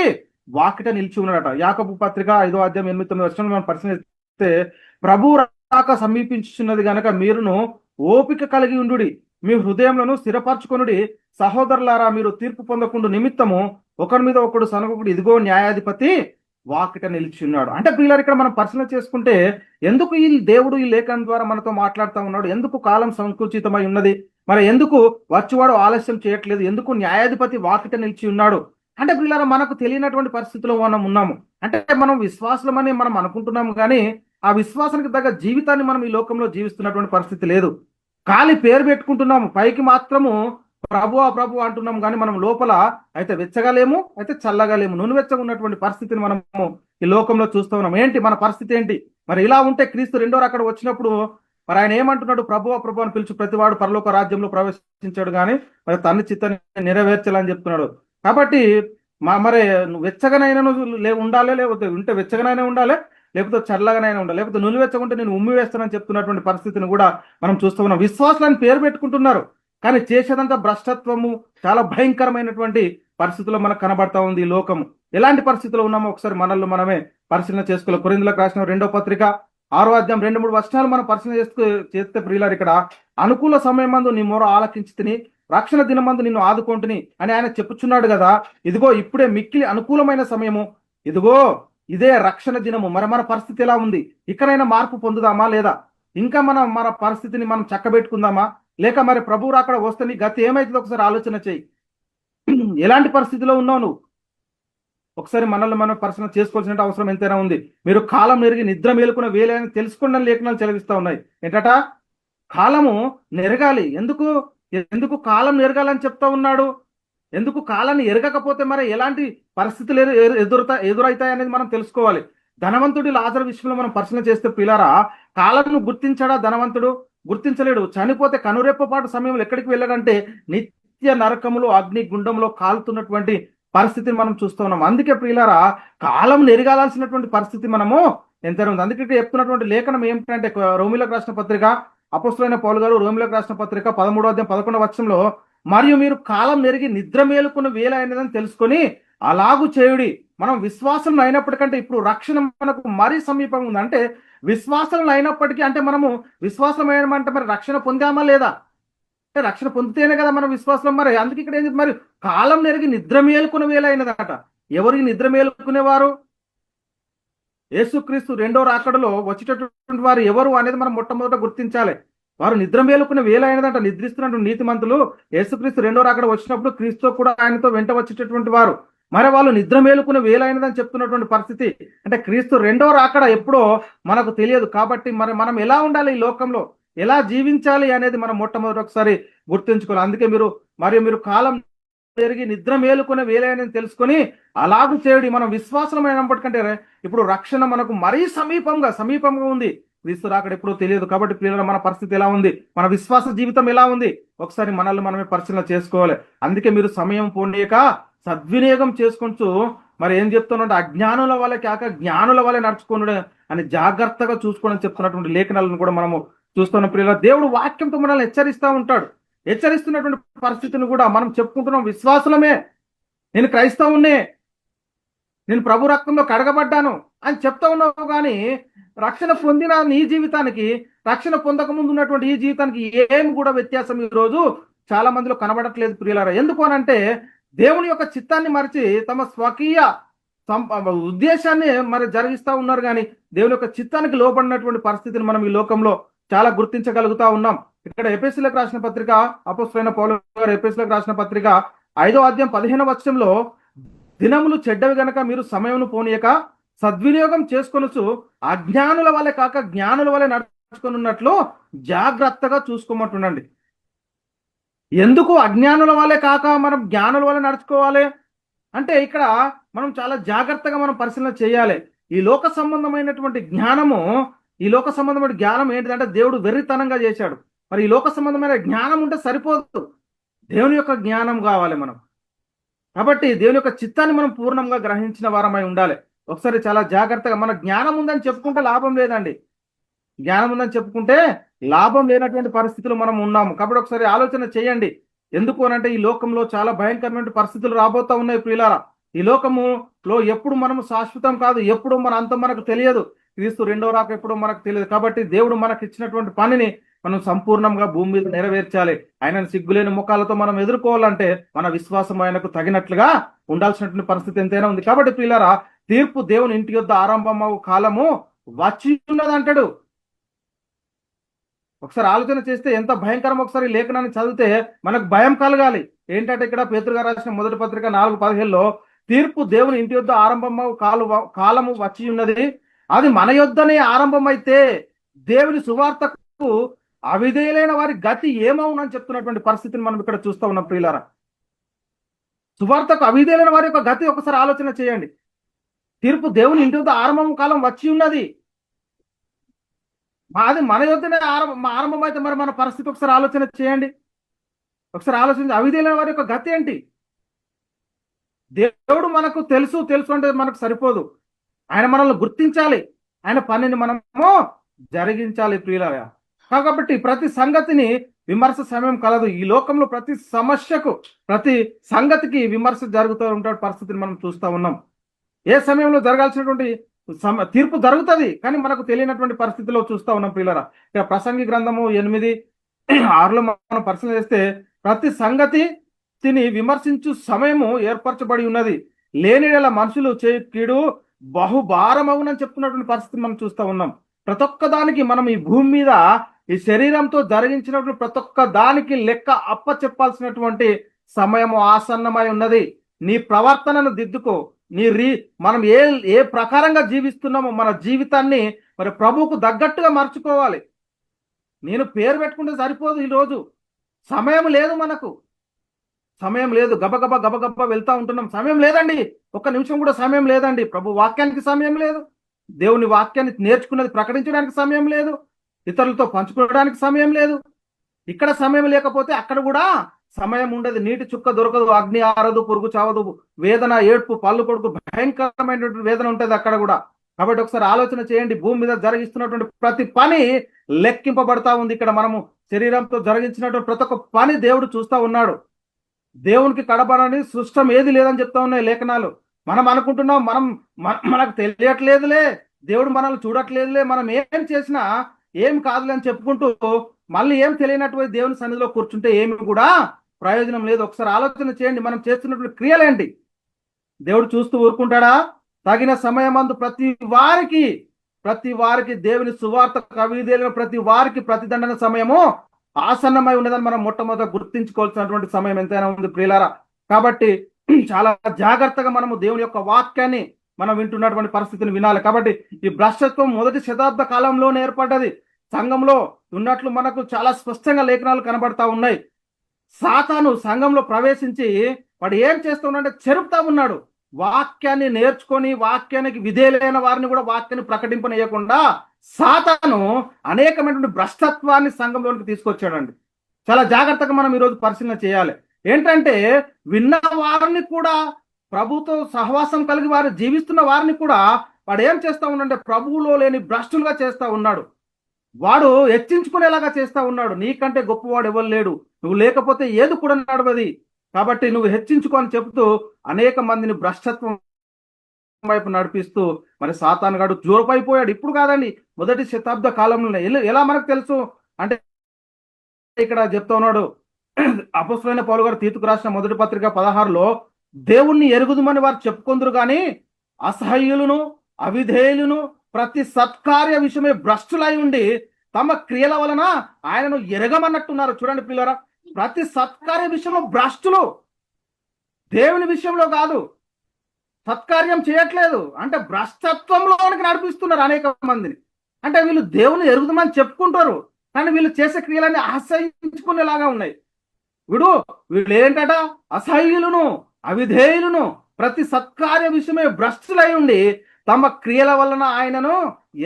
వాకిట నిలిచి ఉన్నాడట. యాకోబు పత్రిక 5వ అధ్యాయం 8-9 వచనాలు మనం పరిశీలిస్తే, ప్రభు రాక సమీపించున్నది గనక మీరును ఓపిక కలిగి ఉండుడి, మీ హృదయంలో స్థిరపరచుకొనుడి, సహోదరులారా మీరు తీర్పు పొందకుండా నిమిత్తము ఒకరి మీద ఒకడు సనగకుడు, ఇదిగో న్యాయాధిపతి వాకిట నిలిచి ఉన్నాడు. అంటే పిల్లలు, ఇక్కడ మనం పరిశీలన చేసుకుంటే ఎందుకు ఈ దేవుడు ఈ లేఖనం ద్వారా మనతో మాట్లాడుతూ ఉన్నాడు? ఎందుకు కాలం సంకుచితమై ఉన్నది? మరి ఎందుకు వచ్చువాడు ఆలస్యం చేయట్లేదు? ఎందుకు న్యాయాధిపతి వాకిట నిలిచి ఉన్నాడు? అంటే పిల్లలు, మనకు తెలియనటువంటి పరిస్థితిలో మనం ఉన్నాము. అంటే మనం విశ్వాసులమని మనం అనుకుంటున్నాము, కానీ ఆ విశ్వాసానికి తగ్గ జీవితాన్ని మనం ఈ లోకంలో జీవిస్తున్నటువంటి పరిస్థితి లేదు. ఖాళీ పేరు పెట్టుకుంటున్నాము, పైకి మాత్రము ప్రభు అంటున్నాం, కానీ మనం లోపల అయితే వెచ్చగలేము, అయితే చల్లగలేము, నునువెచ్చగా ఉన్నటువంటి పరిస్థితిని మనము ఈ లోకంలో చూస్తూ ఉన్నాం. ఏంటి మన పరిస్థితి ఏంటి? మరి ఇలా ఉంటే క్రీస్తు రెండో రాకడ వచ్చినప్పుడు మరి ఆయన ఏమంటున్నాడు? ప్రభు అని పిలిచి ప్రతివాడు పరలోక రాజ్యంలో ప్రవేశించాడు, కానీ మరి తన చిత్తాన్ని నెరవేర్చాలని చెప్తున్నాడు. కాబట్టి మరి వెచ్చగానైనా ఉండాలి, లేకపోతే ఉంటే వెచ్చగానైనా ఉండాలి, లేకపోతే చల్లగానైనా ఉండాలి, లేకపోతే నులివెచ్చకుంటే నేను ఉమ్మి వేస్తానని చెప్తున్నటువంటి పరిస్థితిని కూడా మనం చూస్తూ ఉన్నాం. విశ్వాసాలని పేరు పెట్టుకుంటున్నారు, కానీ చేసేదంతా భ్రష్టత్వము, చాలా భయంకరమైనటువంటి పరిస్థితుల్లో మనకు కనబడతా ఉంది ఈ లోకము. ఎలాంటి పరిస్థితుల్లో ఉన్నామో ఒకసారి మనల్ని మనమే పరిశీలన చేసుకోవాలి. కొరింథీయులకు రాసిన 2వ పత్రిక 6వ అధ్యాయం 2-3 వచనాలు మనం పరిశీలన చేస్తే ప్రియులారు, ఇక్కడ అనుకూల సమయం మందు నీ మొర ఆలకించి తిని రక్షణ దినమందు నిన్ను ఆదుకుంటుని అని ఆయన చెప్పుచున్నాడు కదా. ఇదిగో ఇప్పుడే మిక్కిలి అనుకూలమైన సమయము, ఇదిగో ఇదే రక్షణ దినము. మరి మన పరిస్థితి ఎలా ఉంది? ఇక్కడైనా మార్పు పొందుదామా లేదా? ఇంకా మన పరిస్థితిని మనం చక్కబెట్టుకుందామా? లేక మరి ప్రభు రాకడ వస్తే నీ గతి ఏమైతుందో ఒకసారి ఆలోచన చేయి. ఎలాంటి పరిస్థితిలో ఉన్నావు నువ్వు? ఒకసారి మనల్ని మనం పరిశీలన చేసుకోవాల్సిన అవసరం ఎంతైనా ఉంది. మీరు కాలం నెరిగి నిద్ర మేలుకున్న వేలే అని తెలుసుకున్న లేఖనాలు చెలవిస్తూ ఉన్నాయి. ఏంటట? కాలము నెరగాలి. ఎందుకు కాలం నెరగాలని చెప్తా ఉన్నాడు? ఎందుకు కాలాన్ని ఎరగకపోతే మరి ఎలాంటి పరిస్థితులు ఎదురైతాయి అనేది మనం తెలుసుకోవాలి. ధనవంతుడి లాజరు విషయంలో మనం పరిశీలన చేస్తే పిల్లరా, కాలంను గుర్తించాడా ధనవంతుడు? గుర్తించలేడు. చనిపోతే కనురెప్పపాటు సమయంలో ఎక్కడికి వెళ్ళాడంటే నిత్య నరకములో అగ్ని గుండంలో కాలుతున్నటువంటి పరిస్థితిని మనం చూస్తూ ఉన్నాం. అందుకే ప్రియులారా, కాలం నెరగాల్సినటువంటి పరిస్థితి మనము ఎంతైనా ఉంది. అందుకే చెప్తున్నటువంటి లేఖనం ఏమిటంటే రోమిలకు రాసిన పత్రిక, అపోస్తలుడైన పౌలు గారు రోమిలకు రాసిన పత్రిక 13వ అధ్యాయం 11వ వచనంలో, మరియు మీరు కాలం నెరిగి నిద్ర మేలుకున్న వేళ అయినదని తెలుసుకొని అలాగూ చేయుడి. మనం విశ్వాసం అయినప్పటికంటే ఇప్పుడు రక్షణ మనకు మరీ సమీపంగా ఉంది. అంటే విశ్వాసం అయినప్పటికీ, అంటే మనము విశ్వాసం అయినమంటే మరి రక్షణ పొందామా లేదా? అంటే రక్షణ పొందితేనే కదా మన విశ్వాసం. మరి అందుకే ఇక్కడ ఏం చెప్తుంది, మరి కాలం నెరిగి నిద్ర మేలుకునే వేళ అయినదట. ఎవరికి నిద్ర మేలుకునేవారు? యేసుక్రీస్తు రెండో రాకడలో వచ్చేటటువంటి వారు ఎవరు అనేది మనం మొట్టమొదట గుర్తించాలి. వారు నిద్ర మేలుకునే వేళ అయినదంట. నిద్రిస్తున్నటువంటి నీతిమంతులు యేసుక్రీస్తు రెండో రాకడ వచ్చినప్పుడు క్రీస్తు కూడా ఆయనతో వెంట వచ్చేటటువంటి వారు. మరి వాళ్ళు నిద్ర మేలుకునే వేళ అయినదని చెప్తున్నటువంటి పరిస్థితి. అంటే క్రీస్తు రెండో రాకడ ఎప్పుడో మనకు తెలియదు. కాబట్టి మరి మనం ఎలా ఉండాలి, ఈ లోకంలో ఎలా జీవించాలి అనేది మనం మొట్టమొదటి ఒకసారి గుర్తుంచుకోవాలి. అందుకే మీరు కాలం పెరిగి నిద్ర మేలుకునే వేలైనని తెలుసుకొని అలాగూ చేయుడి. మనం విశ్వాసమైనప్పటికంటే ఇప్పుడు రక్షణ మనకు మరీ సమీపంగా ఉంది. క్రీస్తు రాకడ ఎప్పుడో తెలియదు. కాబట్టి పిల్లల మన పరిస్థితి ఎలా ఉంది, మన విశ్వాస జీవితం ఎలా ఉంది, ఒకసారి మనల్ని మనమే పరిశీలన చేసుకోవాలి. అందుకే మీరు సమయం పోనీయక సద్వినియోగం చేసుకుంటూ మరి ఏం చెప్తున్నట్టు అజ్ఞానుల వల్ల కాక జ్ఞానుల వల్ల నడుచుకున్నాడు అని జాగ్రత్తగా చూసుకోవడం చెప్తున్నటువంటి లేఖనాలను కూడా మనము చూస్తున్నాం. ప్రియుల దేవుడు వాక్యంతో మనల్ని హెచ్చరిస్తూ ఉంటాడు. హెచ్చరిస్తున్నటువంటి పరిస్థితిని కూడా మనం చెప్పుకుంటున్నాం. విశ్వాసులమే, నేను క్రైస్తవునే, నేను ప్రభు రక్తంలో కడగబడ్డాను అని చెప్తా ఉన్నావు. కానీ రక్షణ పొందిన నీ జీవితానికి, రక్షణ పొందక ముందు ఉన్నటువంటి ఈ జీవితానికి ఏం కూడా వ్యత్యాసం ఈ రోజు చాలా మందిలో కనబడట్లేదు ప్రియులారా. ఎందుకు అనంటే దేవుని యొక్క చిత్తాన్ని మరిచి తమ స్వకీయ ఉద్దేశాన్ని మరి జరిగిస్తూ ఉన్నారు. కానీ దేవుని యొక్క చిత్తానికి లోబడినటువంటి పరిస్థితిని మనం ఈ లోకంలో చాలా గుర్తించగలుగుతా ఉన్నాం. ఇక్కడ ఎఫెసీయులకు రాసిన పత్రిక, అపోస్తలుడైన పౌలు గారు ఎఫెసీయులకు రాసిన పత్రిక 5వ అధ్యాయం 15వ వచనంలో, దినములు చెడ్డవి గనక మీరు సమయమును పోనీయక సద్వినియోగం చేసుకొనుచు అజ్ఞానుల వలె కాక జ్ఞానుల వలె నడుచుకున్నట్లు జాగ్రత్తగా చూసుకోమంటుండండి. ఎందుకు అజ్ఞానుల వలె కాక మనం జ్ఞానుల వలె నడుచుకోవాలి అంటే ఇక్కడ మనం చాలా జాగ్రత్తగా మనం పరిశీలన చేయాలి. ఈ లోక సంబంధమైనటువంటి జ్ఞానము, ఈ లోక సంబంధమైన జ్ఞానం ఏంటిదంటే దేవుడు వెర్రితనంగా చేశాడు. మరి ఈ లోక సంబంధమైన జ్ఞానం ఉంటే సరిపోదు, దేవుని యొక్క జ్ఞానం కావాలి మనం. కాబట్టి దేవుని యొక్క చిత్తాన్ని మనం పూర్ణంగా గ్రహించిన వారమై ఉండాలి. ఒకసారి చాలా జాగ్రత్తగా, మన జ్ఞానం ఉందని చెప్పుకుంటే లాభం లేదండి. జ్ఞానం ఉందని చెప్పుకుంటే లాభం లేనటువంటి పరిస్థితులు మనం ఉన్నాము. కాబట్టి ఒకసారి ఆలోచన చేయండి. ఎందుకు అనంటే ఈ లోకంలో చాలా భయంకరమైన పరిస్థితులు రాబోతా ఉన్నాయి ప్రియులారా. ఈ లోకములో ఎప్పుడు మనము శాశ్వతం కాదు, ఎప్పుడు మన అంతం మనకు తెలియదు. క్రీస్తు రెండో రాక ఎప్పుడో మనకు తెలియదు. కాబట్టి దేవుడు మనకు ఇచ్చినటువంటి పనిని మనం సంపూర్ణంగా భూమి మీద నెరవేర్చాలి. ఆయనను సిగ్గులేని ముఖాలతో మనం ఎదుర్కోవాలంటే మన విశ్వాసం ఆయనకు తగినట్లుగా ఉండాల్సినటువంటి పరిస్థితి ఎంతైనా ఉంది. కాబట్టి ప్రియులారా, తీర్పు దేవుని ఇంటి యొద్ద ఆరంభమవు కాలము వచ్చి ఉన్నదంటాడు. ఒకసారి ఆలోచన చేస్తే ఎంత భయంకరం. ఒకసారి లేఖనాన్ని చదివితే మనకు భయం కలగాలి. ఏంటంటే ఇక్కడ పేతురు గారు రాసిన మొదటి పత్రిక 4:15లో, తీర్పు దేవుని ఇంటి యొద్ద ఆరంభమవు కాలము వచ్చి ఉన్నది, అది మన యొద్దనే ఆరంభమైతే దేవుని సువార్తకు అవిధేయులైన వారి గతి ఏమవునని చెప్తున్నటువంటి పరిస్థితిని మనం ఇక్కడ చూస్తూ ఉన్నాం ప్రియులారా. సువార్తకు అవిధేయులైన వారి యొక్క గతి ఒకసారి ఆలోచన చేయండి. తీర్పు దేవుని ఇంటి వద్ద ఆరంభం కాలం వచ్చి ఉన్నది, అది మన యొద్దనే ఆరంభం అయితే మరి మన పరిస్థితి ఒకసారి ఆలోచన చేయండి. ఒకసారి ఆలోచించి అవిధేయులైన వారి యొక్క గతి ఏంటి? దేవుడు మనకు తెలుసు అంటే మనకు సరిపోదు. ఆయన మనల్ని గుర్తించాలి, ఆయన పనిని మనము జరిగించాలి ప్రియులారా. కాబట్టి ప్రతి సంగతిని విమర్శ సమయం కలదు. ఈ లోకంలో ప్రతి సమస్యకు, ప్రతి సంగతికి విమర్శ జరుగుతూ ఉంటే పరిస్థితిని మనం చూస్తూ ఉన్నాం. ఏ సమయంలో జరగాల్సినటువంటి తీర్పు జరుగుతుంది, కానీ మనకు తెలియనటువంటి పరిస్థితిలో చూస్తూ ఉన్నాం ప్రియులారా. ఇక ప్రసంగి గ్రంథము 8:6లో మనం పరిశీలన చేస్తే, ప్రతి సంగతిని విమర్శించు సమయము ఏర్పరచబడి ఉన్నది, లేని మనుషులు చేయి కీడు బహుభారమవునని చెప్తున్నటువంటి పరిస్థితి మనం చూస్తూ ఉన్నాం. ప్రతి ఒక్క దానికి మనం ఈ భూమి మీద ఈ శరీరంతో జరిగించినటువంటి ప్రతి ఒక్క దానికి లెక్క అప్ప చెప్పాల్సినటువంటి సమయము ఆసన్నమై ఉన్నది. నీ ప్రవర్తనను దిద్దుకో. మనం ఏ ప్రకారంగా జీవిస్తున్నామో మన జీవితాన్ని మరి ప్రభువుకు తగ్గట్టుగా మార్చుకోవాలి. నేను పేరు పెట్టుకుంటే సరిపోదు. ఈరోజు సమయం లేదు, మనకు సమయం లేదు. గబగబా వెళ్తా ఉంటున్నాం. సమయం లేదండి, ఒక్క నిమిషం కూడా సమయం లేదండి. ప్రభు వాక్యానికి సమయం లేదు, దేవుని వాక్యాన్ని నేర్చుకున్నది ప్రకటించడానికి సమయం లేదు, ఇతరులతో పంచుకోవడానికి సమయం లేదు. ఇక్కడ సమయం లేకపోతే అక్కడ కూడా సమయం ఉండదు. నీటి చుక్క దొరకదు, అగ్ని ఆరదు, పురుగు చావదు, వేదన, ఏడ్పు, పళ్ళు కొడుకు, భయంకరమైనటువంటి వేదన ఉంటుంది అక్కడ కూడా. కాబట్టి ఒకసారి ఆలోచన చేయండి. భూమి మీద జరిగిస్తున్నటువంటి ప్రతి పని లెక్కింపబడతా ఉంది. ఇక్కడ మనము శరీరంతో జరిగించినటువంటి ప్రతి ఒక్క పని దేవుడు చూస్తూ ఉన్నాడు. దేవునికి కడబడని సృష్టం ఏది లేదని చెప్తా ఉన్నాయి లేఖనాలు. మనం అనుకుంటున్నాం మనకు తెలియట్లేదులే, దేవుడు మనల్ని చూడట్లేదులే, మనం ఏం చేసినా ఏం కాదులే అని చెప్పుకుంటూ మళ్ళీ ఏం తెలియనటువంటి దేవుని సన్నిధిలో కూర్చుంటే ఏమి కూడా ప్రయోజనం లేదు. ఒకసారి ఆలోచన చేయండి, మనం చేస్తున్నటువంటి క్రియలేంటి? దేవుడు చూస్తూ ఊరుకుంటాడా? తగిన సమయమందు ప్రతి వారికి దేవుని సువార్త కవిదేలిన ప్రతి వారికి ప్రతిదండన సమయము ఆసన్నమై ఉన్నదని మనం మొట్టమొదట గుర్తించుకోవాల్సినటువంటి సమయం ఎంతైనా ఉంది ప్రియులారా. కాబట్టి చాలా జాగ్రత్తగా మనము దేవుని యొక్క వాక్యాన్ని మనం వింటున్నటువంటి పరిస్థితిని వినాలి. కాబట్టి ఈ భ్రష్టత్వం మొదటి శతాబ్ద కాలంలోనే ఏర్పడ్డది. సంఘంలో ఉన్నట్లు మనకు చాలా స్పష్టంగా లేఖనాలు కనబడతా ఉన్నాయి. సాతాను సంఘంలో ప్రవేశించి వాడు ఏం చేస్తున్నాడంటే చెరుపుతా ఉన్నాడు. వాక్యాన్ని నేర్చుకొని వాక్యానికి విధేయులైన వారిని కూడా వాక్యాన్ని ప్రకటింపనీయకుండా సాతాను అనేకమైనటువంటి భ్రష్టత్వాన్ని సంఘంలోనికి తీసుకొచ్చాడండి. చాలా జాగ్రత్తగా మనం ఈరోజు పరిశీలన చేయాలి. ఏంటంటే విన్న వారిని కూడా, ప్రభుతో సహవాసం కలిగి వారు జీవిస్తున్న వారిని కూడా వాడు ఏం చేస్తా ఉన్నాడంటే ప్రభువులో లేని భ్రష్టులుగా చేస్తా ఉన్నాడు. వాడు హెచ్చించుకునేలాగా చేస్తా ఉన్నాడు. నీకంటే గొప్పవాడు ఎవరు లేడు, నువ్వు లేకపోతే ఏది కూడా నడవది, కాబట్టి నువ్వు హెచ్చించుకో అని చెబుతూ అనేక మందిని భ్రష్టత్వం వైపు నడిపిస్తూ మరి సాతానుగాడు జోరుపైపోయాడు. ఇప్పుడు కాదండి, మొదటి శతాబ్ద కాలంలో. ఎలా మనకు తెలుసు అంటే ఇక్కడ చెప్తా ఉన్నాడు అపొస్తలుడైన పౌలు గారు తీతుకు రాసిన మొదటి పత్రిక 16లో, దేవుణ్ణి ఎరుగుదుమని వారు చెప్పుకొందురు గాని అసహ్యులను అవిధేయులను ప్రతి సత్కార్య విషయమే భ్రష్టులై ఉండి తమ క్రియల వలన ఆయనను ఎరగమన్నట్టున్నారు. చూడండి పిల్లరా, ప్రతి సత్కార్య విషయంలో భ్రష్టులు, దేవుని విషయంలో కాదు, సత్కార్యం చేయట్లేదు అంటే భ్రష్టత్వంలోనికి నడిపిస్తున్నారు అనేక మందిని. అంటే వీళ్ళు దేవుని ఎరుగుదామని చెప్పుకుంటారు, కానీ వీళ్ళు చేసే క్రియలన్నీ అసహించుకునేలాగా ఉన్నాయి. వీళ్ళు ఏంటట, అసహ్యులను అవిధేయులను ప్రతి సత్కార్య విషయమే భ్రష్టులై ఉండి తమ క్రియల వలన ఆయనను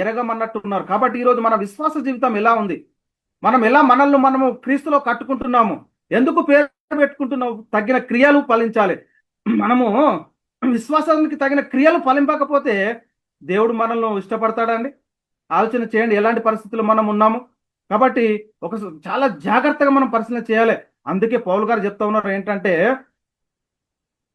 ఎరగమన్నట్టున్నారు. కాబట్టి ఈరోజు మన విశ్వాస జీవితం ఎలా ఉంది? మనం ఎలా మనము క్రీస్తులో కట్టుకుంటున్నాము? ఎందుకు పేరు పెట్టుకుంటున్నాము? తగిన క్రియలు ఫలించాలి. మనము విశ్వాసానికి తగిన క్రియలు ఫలింపకపోతే దేవుడు మనల్ని ఇష్టపడతాడండి? ఆలోచన చేయండి ఎలాంటి పరిస్థితుల్లో మనం ఉన్నాము. కాబట్టి చాలా జాగ్రత్తగా మనం పరిశీలన చేయాలి. అందుకే పౌలు గారు చెప్తా ఉన్నారు ఏంటంటే,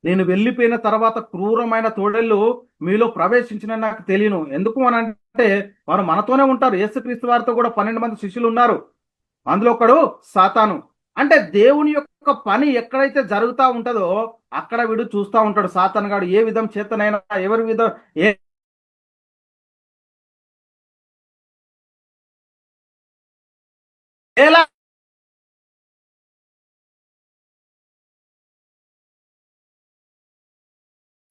నేను వెళ్ళిపోయిన తర్వాత క్రూరమైన తోడేళ్ళు మీలో ప్రవేశించిన నాకు తెలియను. ఎందుకు అని అంటే వారు మనతోనే ఉంటారు. యేసుక్రీస్తు వారితో కూడా 12 మంది శిష్యులు ఉన్నారు, అందులో ఒకడు సాతాను. అంటే దేవుని యొక్క పని ఎక్కడైతే జరుగుతూ ఉంటుందో అక్కడ వీడు చూస్తూ ఉంటాడు. సాతాను గాడు ఏ విధం చేతనైనా ఎవరి విధం ఎలా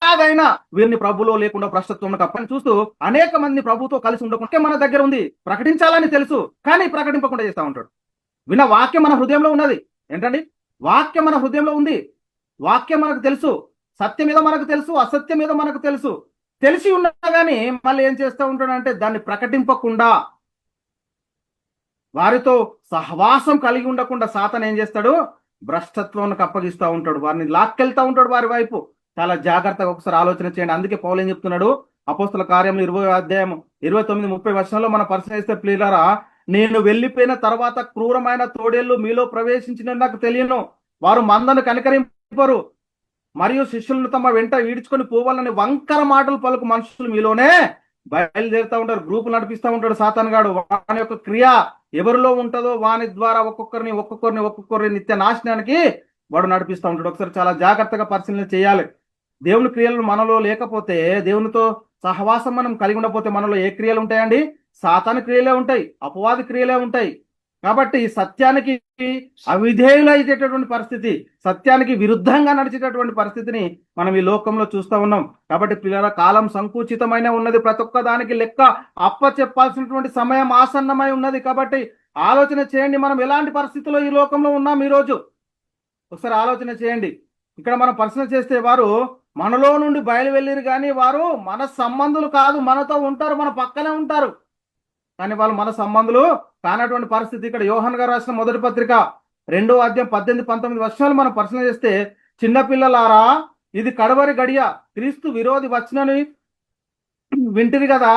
ఎలాగైనా వీరిని ప్రభులో లేకుండా భ్రష్టత్వం అప్పని చూస్తూ అనేక మంది ప్రభుతో కలిసి ఉండకుండా మన దగ్గర ఉంది, ప్రకటించాలని తెలుసు, కానీ ప్రకటింపకుండా చేస్తూ ఉంటాడు. విన్న వాక్యం మన హృదయంలో ఉన్నది. ఏంటండి? వాక్యం మన హృదయంలో ఉంది. వాక్యం మనకు తెలుసు, సత్యం మీద మనకు తెలుసు, అసత్యం మీద మనకు తెలుసు. తెలిసి ఉన్నా కానీ మళ్ళీ ఏం చేస్తూ ఉంటాడంటే దాన్ని ప్రకటింపకుండా, వారితో సహవాసం కలిగి ఉండకుండా సాతాను ఏం చేస్తాడు? భ్రష్టత్వానికి అప్పగిస్తూ ఉంటాడు, వారిని లాక్కెళ్తా ఉంటాడు వారి వైపు. చాలా జాగ్రత్తగా ఒకసారి ఆలోచన చేయండి. అందుకే పౌలు ఏం చెప్తున్నాడు? అపోస్తల కార్యములు 20వ అధ్యాయం 29-30 వర్షంలో మనం పరిశీలిస్తే, ప్రియులారా, నేను వెళ్ళిపోయిన తర్వాత క్రూరమైన తోడేళ్లు మీలో ప్రవేశించిన నాకు తెలియను, వారు మందను కనికరింపరు మరియు శిష్యులను తమ వెంట ఈడ్చుకొని పోవాలని వంకర మాటలు పలుకు మనుషులు మీలోనే బయలుదేరుతూ ఉంటారు. గ్రూపులు నడిపిస్తూ ఉంటాడు సాతాను గాడు. వాని యొక్క క్రియ ఎవరిలో ఉంటుందో వాని ద్వారా ఒక్కొక్కరిని నిత్య నాశనానికి వాడు నడిపిస్తూ ఉంటాడు. ఒకసారి చాలా జాగ్రత్తగా పరిశీలన చేయాలి. దేవుని క్రియలు మనలో లేకపోతే, దేవునితో సహవాసం మనం కలిగి ఉండకపోతే మనలో ఏ క్రియలు ఉంటాయండి? సాతాను క్రియలే ఉంటాయి, అపవాది క్రియలే ఉంటాయి. కాబట్టి సత్యానికి అవిధేయులైతేటటువంటి పరిస్థితి, సత్యానికి విరుద్ధంగా నడిచేటటువంటి పరిస్థితిని మనం ఈ లోకంలో చూస్తూ ఉన్నాం. కాబట్టి పిల్లల కాలం సంకుచితమైన ఉన్నది, ప్రతి ఒక్క దానికి లెక్క అప్ప చెప్పాల్సినటువంటి సమయం ఆసన్నమై ఉన్నది. కాబట్టి ఆలోచన చేయండి, మనం ఎలాంటి పరిస్థితుల్లో ఈ లోకంలో ఉన్నాం ఈరోజు. ఒకసారి ఆలోచన చేయండి. ఇక్కడ మనం పరిశీలన చేస్తే వారు మనలో నుండి బయలు వెళ్ళిరు కానీ వారు మన సంబంధులు కాదు, మనతో ఉంటారు, మన పక్కనే ఉంటారు, కానీ వాళ్ళు మన సంబంధులు కానటువంటి పరిస్థితి. ఇక్కడ యోహాను గారు రాసిన మొదటి పత్రిక 2వ అధ్యాయం 18-19 వర్షాలు మనం పరిశీలన చేస్తే, చిన్నపిల్లలారా, ఇది కడవరి గడియ, క్రీస్తు విరోధి వచ్చనని వింటిరి కదా,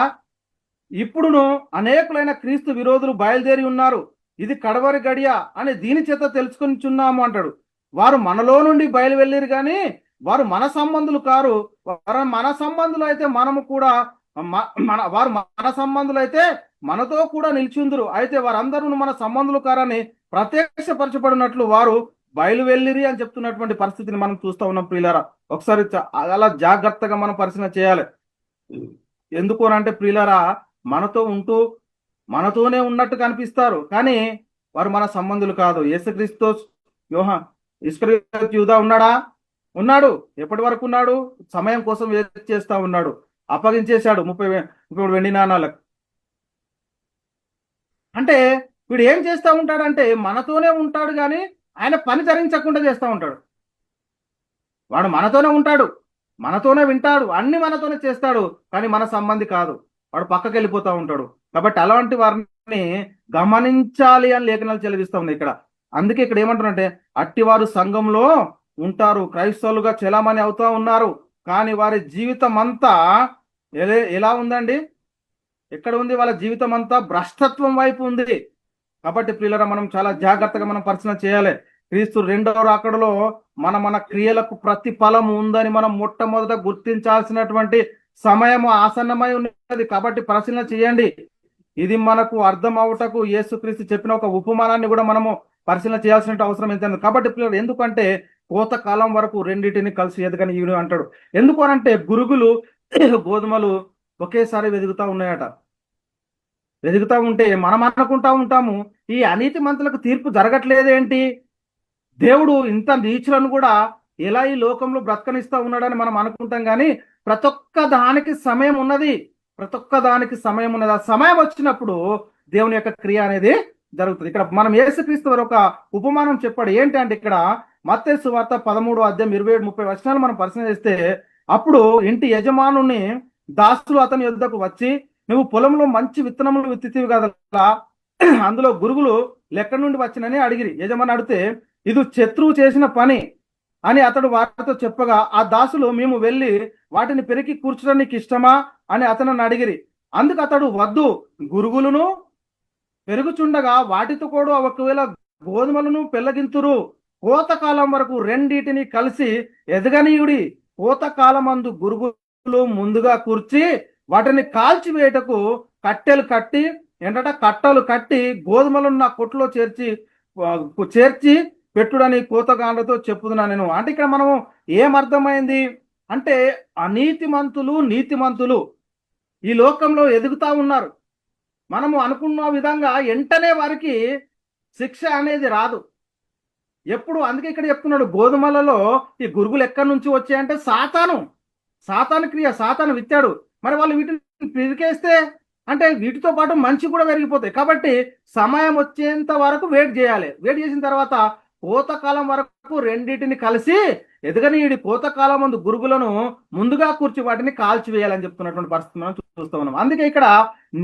ఇప్పుడును అనేకులైన క్రీస్తు విరోధులు బయలుదేరి ఉన్నారు, ఇది కడవరి గడియ అని దీని చేత తెలుసుకొనిచున్నాము అంటాడు. వారు మనలో నుండి బయలు వెళ్ళిరు కానీ వారు మన సంబంధులు కారు. వారు మన సంబంధులు అయితే మనము కూడా వారు మన సంబంధులు అయితే మనతో కూడా నిలిచిందురు. అయితే వారందరూ మన సంబంధులు కారని ప్రత్యక్షపరచబడినట్లు వారు బయలు వెళ్ళిరి అని చెప్తున్నటువంటి పరిస్థితిని మనం చూస్తూ ఉన్నాం ప్రియులారా. ఒకసారి అలా జాగ్రత్తగా మనం పరిశీలన చేయాలి. ఎందుకు అంటే ప్రియులారా, మనతో ఉంటూ మనతోనే ఉన్నట్టు కనిపిస్తారు, కానీ వారు మన సంబంధులు కాదు. యేసుక్రీస్తు ఇస్కరియోతు యూదా ఉన్నాడా? ఉన్నాడు. ఎప్పటి వరకు ఉన్నాడు? సమయం కోసం వెయిట్ చేస్తా ఉన్నాడు. అప్పగించేశాడు 33 వెండి నాణాలకు. అంటే వీడు ఏం చేస్తూ ఉంటాడంటే మనతోనే ఉంటాడు, కానీ ఆయన పని జరిగించకుండా చేస్తూ ఉంటాడు. వాడు మనతోనే ఉంటాడు, మనతోనే వింటాడు, అన్ని మనతోనే చేస్తాడు, కానీ మన సంబంధి కాదు. వాడు పక్కకి వెళ్ళిపోతూ ఉంటాడు. కాబట్టి అలాంటి వారిని గమనించాలి అని లేఖనాలు చెలవిస్తా ఉన్నాయి ఇక్కడ. అందుకే ఇక్కడ ఏమంటారంటే అట్టివారు సంఘంలో ఉంటారు, క్రైస్తవులుగా చెలామణి అవుతా ఉన్నారు, కానీ వారి జీవితం అంతా ఎలా ఉందండి? ఎక్కడ ఉంది? వాళ్ళ జీవితం అంతా భ్రష్టత్వం వైపు ఉంది. కాబట్టి ప్రియులరా, మనం చాలా జాగ్రత్తగా మనం పరిశీలన చేయాలి. క్రీస్తు రెండవ రాకడలో మన క్రియలకు ప్రతిఫలం ఉందని మనం మొట్టమొదట గుర్తించాల్సినటువంటి సమయం ఆసన్నమై ఉన్నది. కాబట్టి పరిశీలన చేయండి. ఇది మనకు అర్థం అవుటకు యేసుక్రీస్తు చెప్పిన ఒక ఉపమానాన్ని కూడా మనము పరిశీలన చేయాల్సిన అవసరం ఎంత. కాబట్టి పిల్లలు, ఎందుకంటే కోతకాలం వరకు రెండింటిని కలిసి ఎదగని ఈవిడ అంటాడు. ఎందుకు అనంటే గురుగులు గోధుమలు ఒకేసారి వెదుగుతా ఉన్నాయట. వెదుగుతా ఉంటే మనం అనుకుంటా ఉంటాము, ఈ అనీతి మంతులకు తీర్పు జరగట్లేదేంటి? దేవుడు ఇంత నీచులను కూడా ఎలా ఈ లోకంలో బ్రతకనిస్తా ఉన్నాడని మనం అనుకుంటాం, కానీ ప్రతి ఒక్క దానికి సమయం ఉన్నది. ప్రతి ఒక్క దానికి సమయం ఉన్నది. ఆ సమయం వచ్చినప్పుడు దేవుని యొక్క క్రియ అనేది జరుగుతుంది. ఇక్కడ మనం యేసుక్రీస్తు వారు ఒక ఉపమానం చెప్పాడు. ఏంటి అంటే ఇక్కడ మత్తయి సువార్త 13వ అధ్యాయం 27-30 వచనాలు మనం పరిశీలన చేస్తే, అప్పుడు ఇంటి యజమానుని దాసులు అతని యొద్దకు వచ్చి, నువ్వు పొలంలో మంచి విత్తనములు విత్తితివి కదా, అందులో గురుగులు లెక్క నుండి వచ్చినని అడిగిరి. యజమాని అడిగితే, ఇది శత్రువు చేసిన పని అని అతడు వారితో చెప్పగా, ఆ దాసులు, మేము వెళ్ళి వాటిని పెరికి కూర్చడం నీకు ఇష్టమా అని అతను అడిగిరి. అందుకు అతడు, వద్దు, గురుగులను పెరుగుచుండగా వాటితో కూడా ఒకవేళ గోధుమలను పెళ్ళగింతురు, కోతకాలం వరకు రెండిటిని కలిసి ఎదగనీయుడి. కోతకాలమందు గురుగులు ముందుగా కూర్చి వాటిని కాల్చివేయటకు కట్టెలు కట్టి కట్టలు కట్టి గోధుమలను నా కొట్టులో చేర్చి పెట్టుడని కోతగాండ్లతో చెప్పుదునా నేను. అంటే ఇక్కడ మనము ఏమర్థమైంది అంటే, అనీతిమంతులు నీతిమంతులు ఈ లోకంలో ఎదుగుతా ఉన్నారు. మనము అనుకున్న విధంగా వెంటనే వారికి శిక్ష అనేది రాదు ఎప్పుడు. అందుకే ఇక్కడ చెప్తున్నాడు, గోధుమలలో ఈ గురుగులు ఎక్కడి నుంచి వచ్చాయంటే సాతాను క్రియ, సాతాను విత్తాడు. మరి వాళ్ళు వీటిని పిరికేస్తే అంటే వీటితో పాటు మంచి కూడా పెరిగిపోతాయి. కాబట్టి సమయం వచ్చేంత వరకు వెయిట్ చేయాలి. వెయిట్ చేసిన తర్వాత కోతకాలం వరకు రెండింటిని కలిసి ఎదగనీయుడి. కోతకాలం ముందు గురుగులను ముందుగా కూర్చి వాటిని కాల్చివేయాలని చెప్తున్నటువంటి పరిస్థితి మనం చూస్తూ ఉన్నాం. అందుకే ఇక్కడ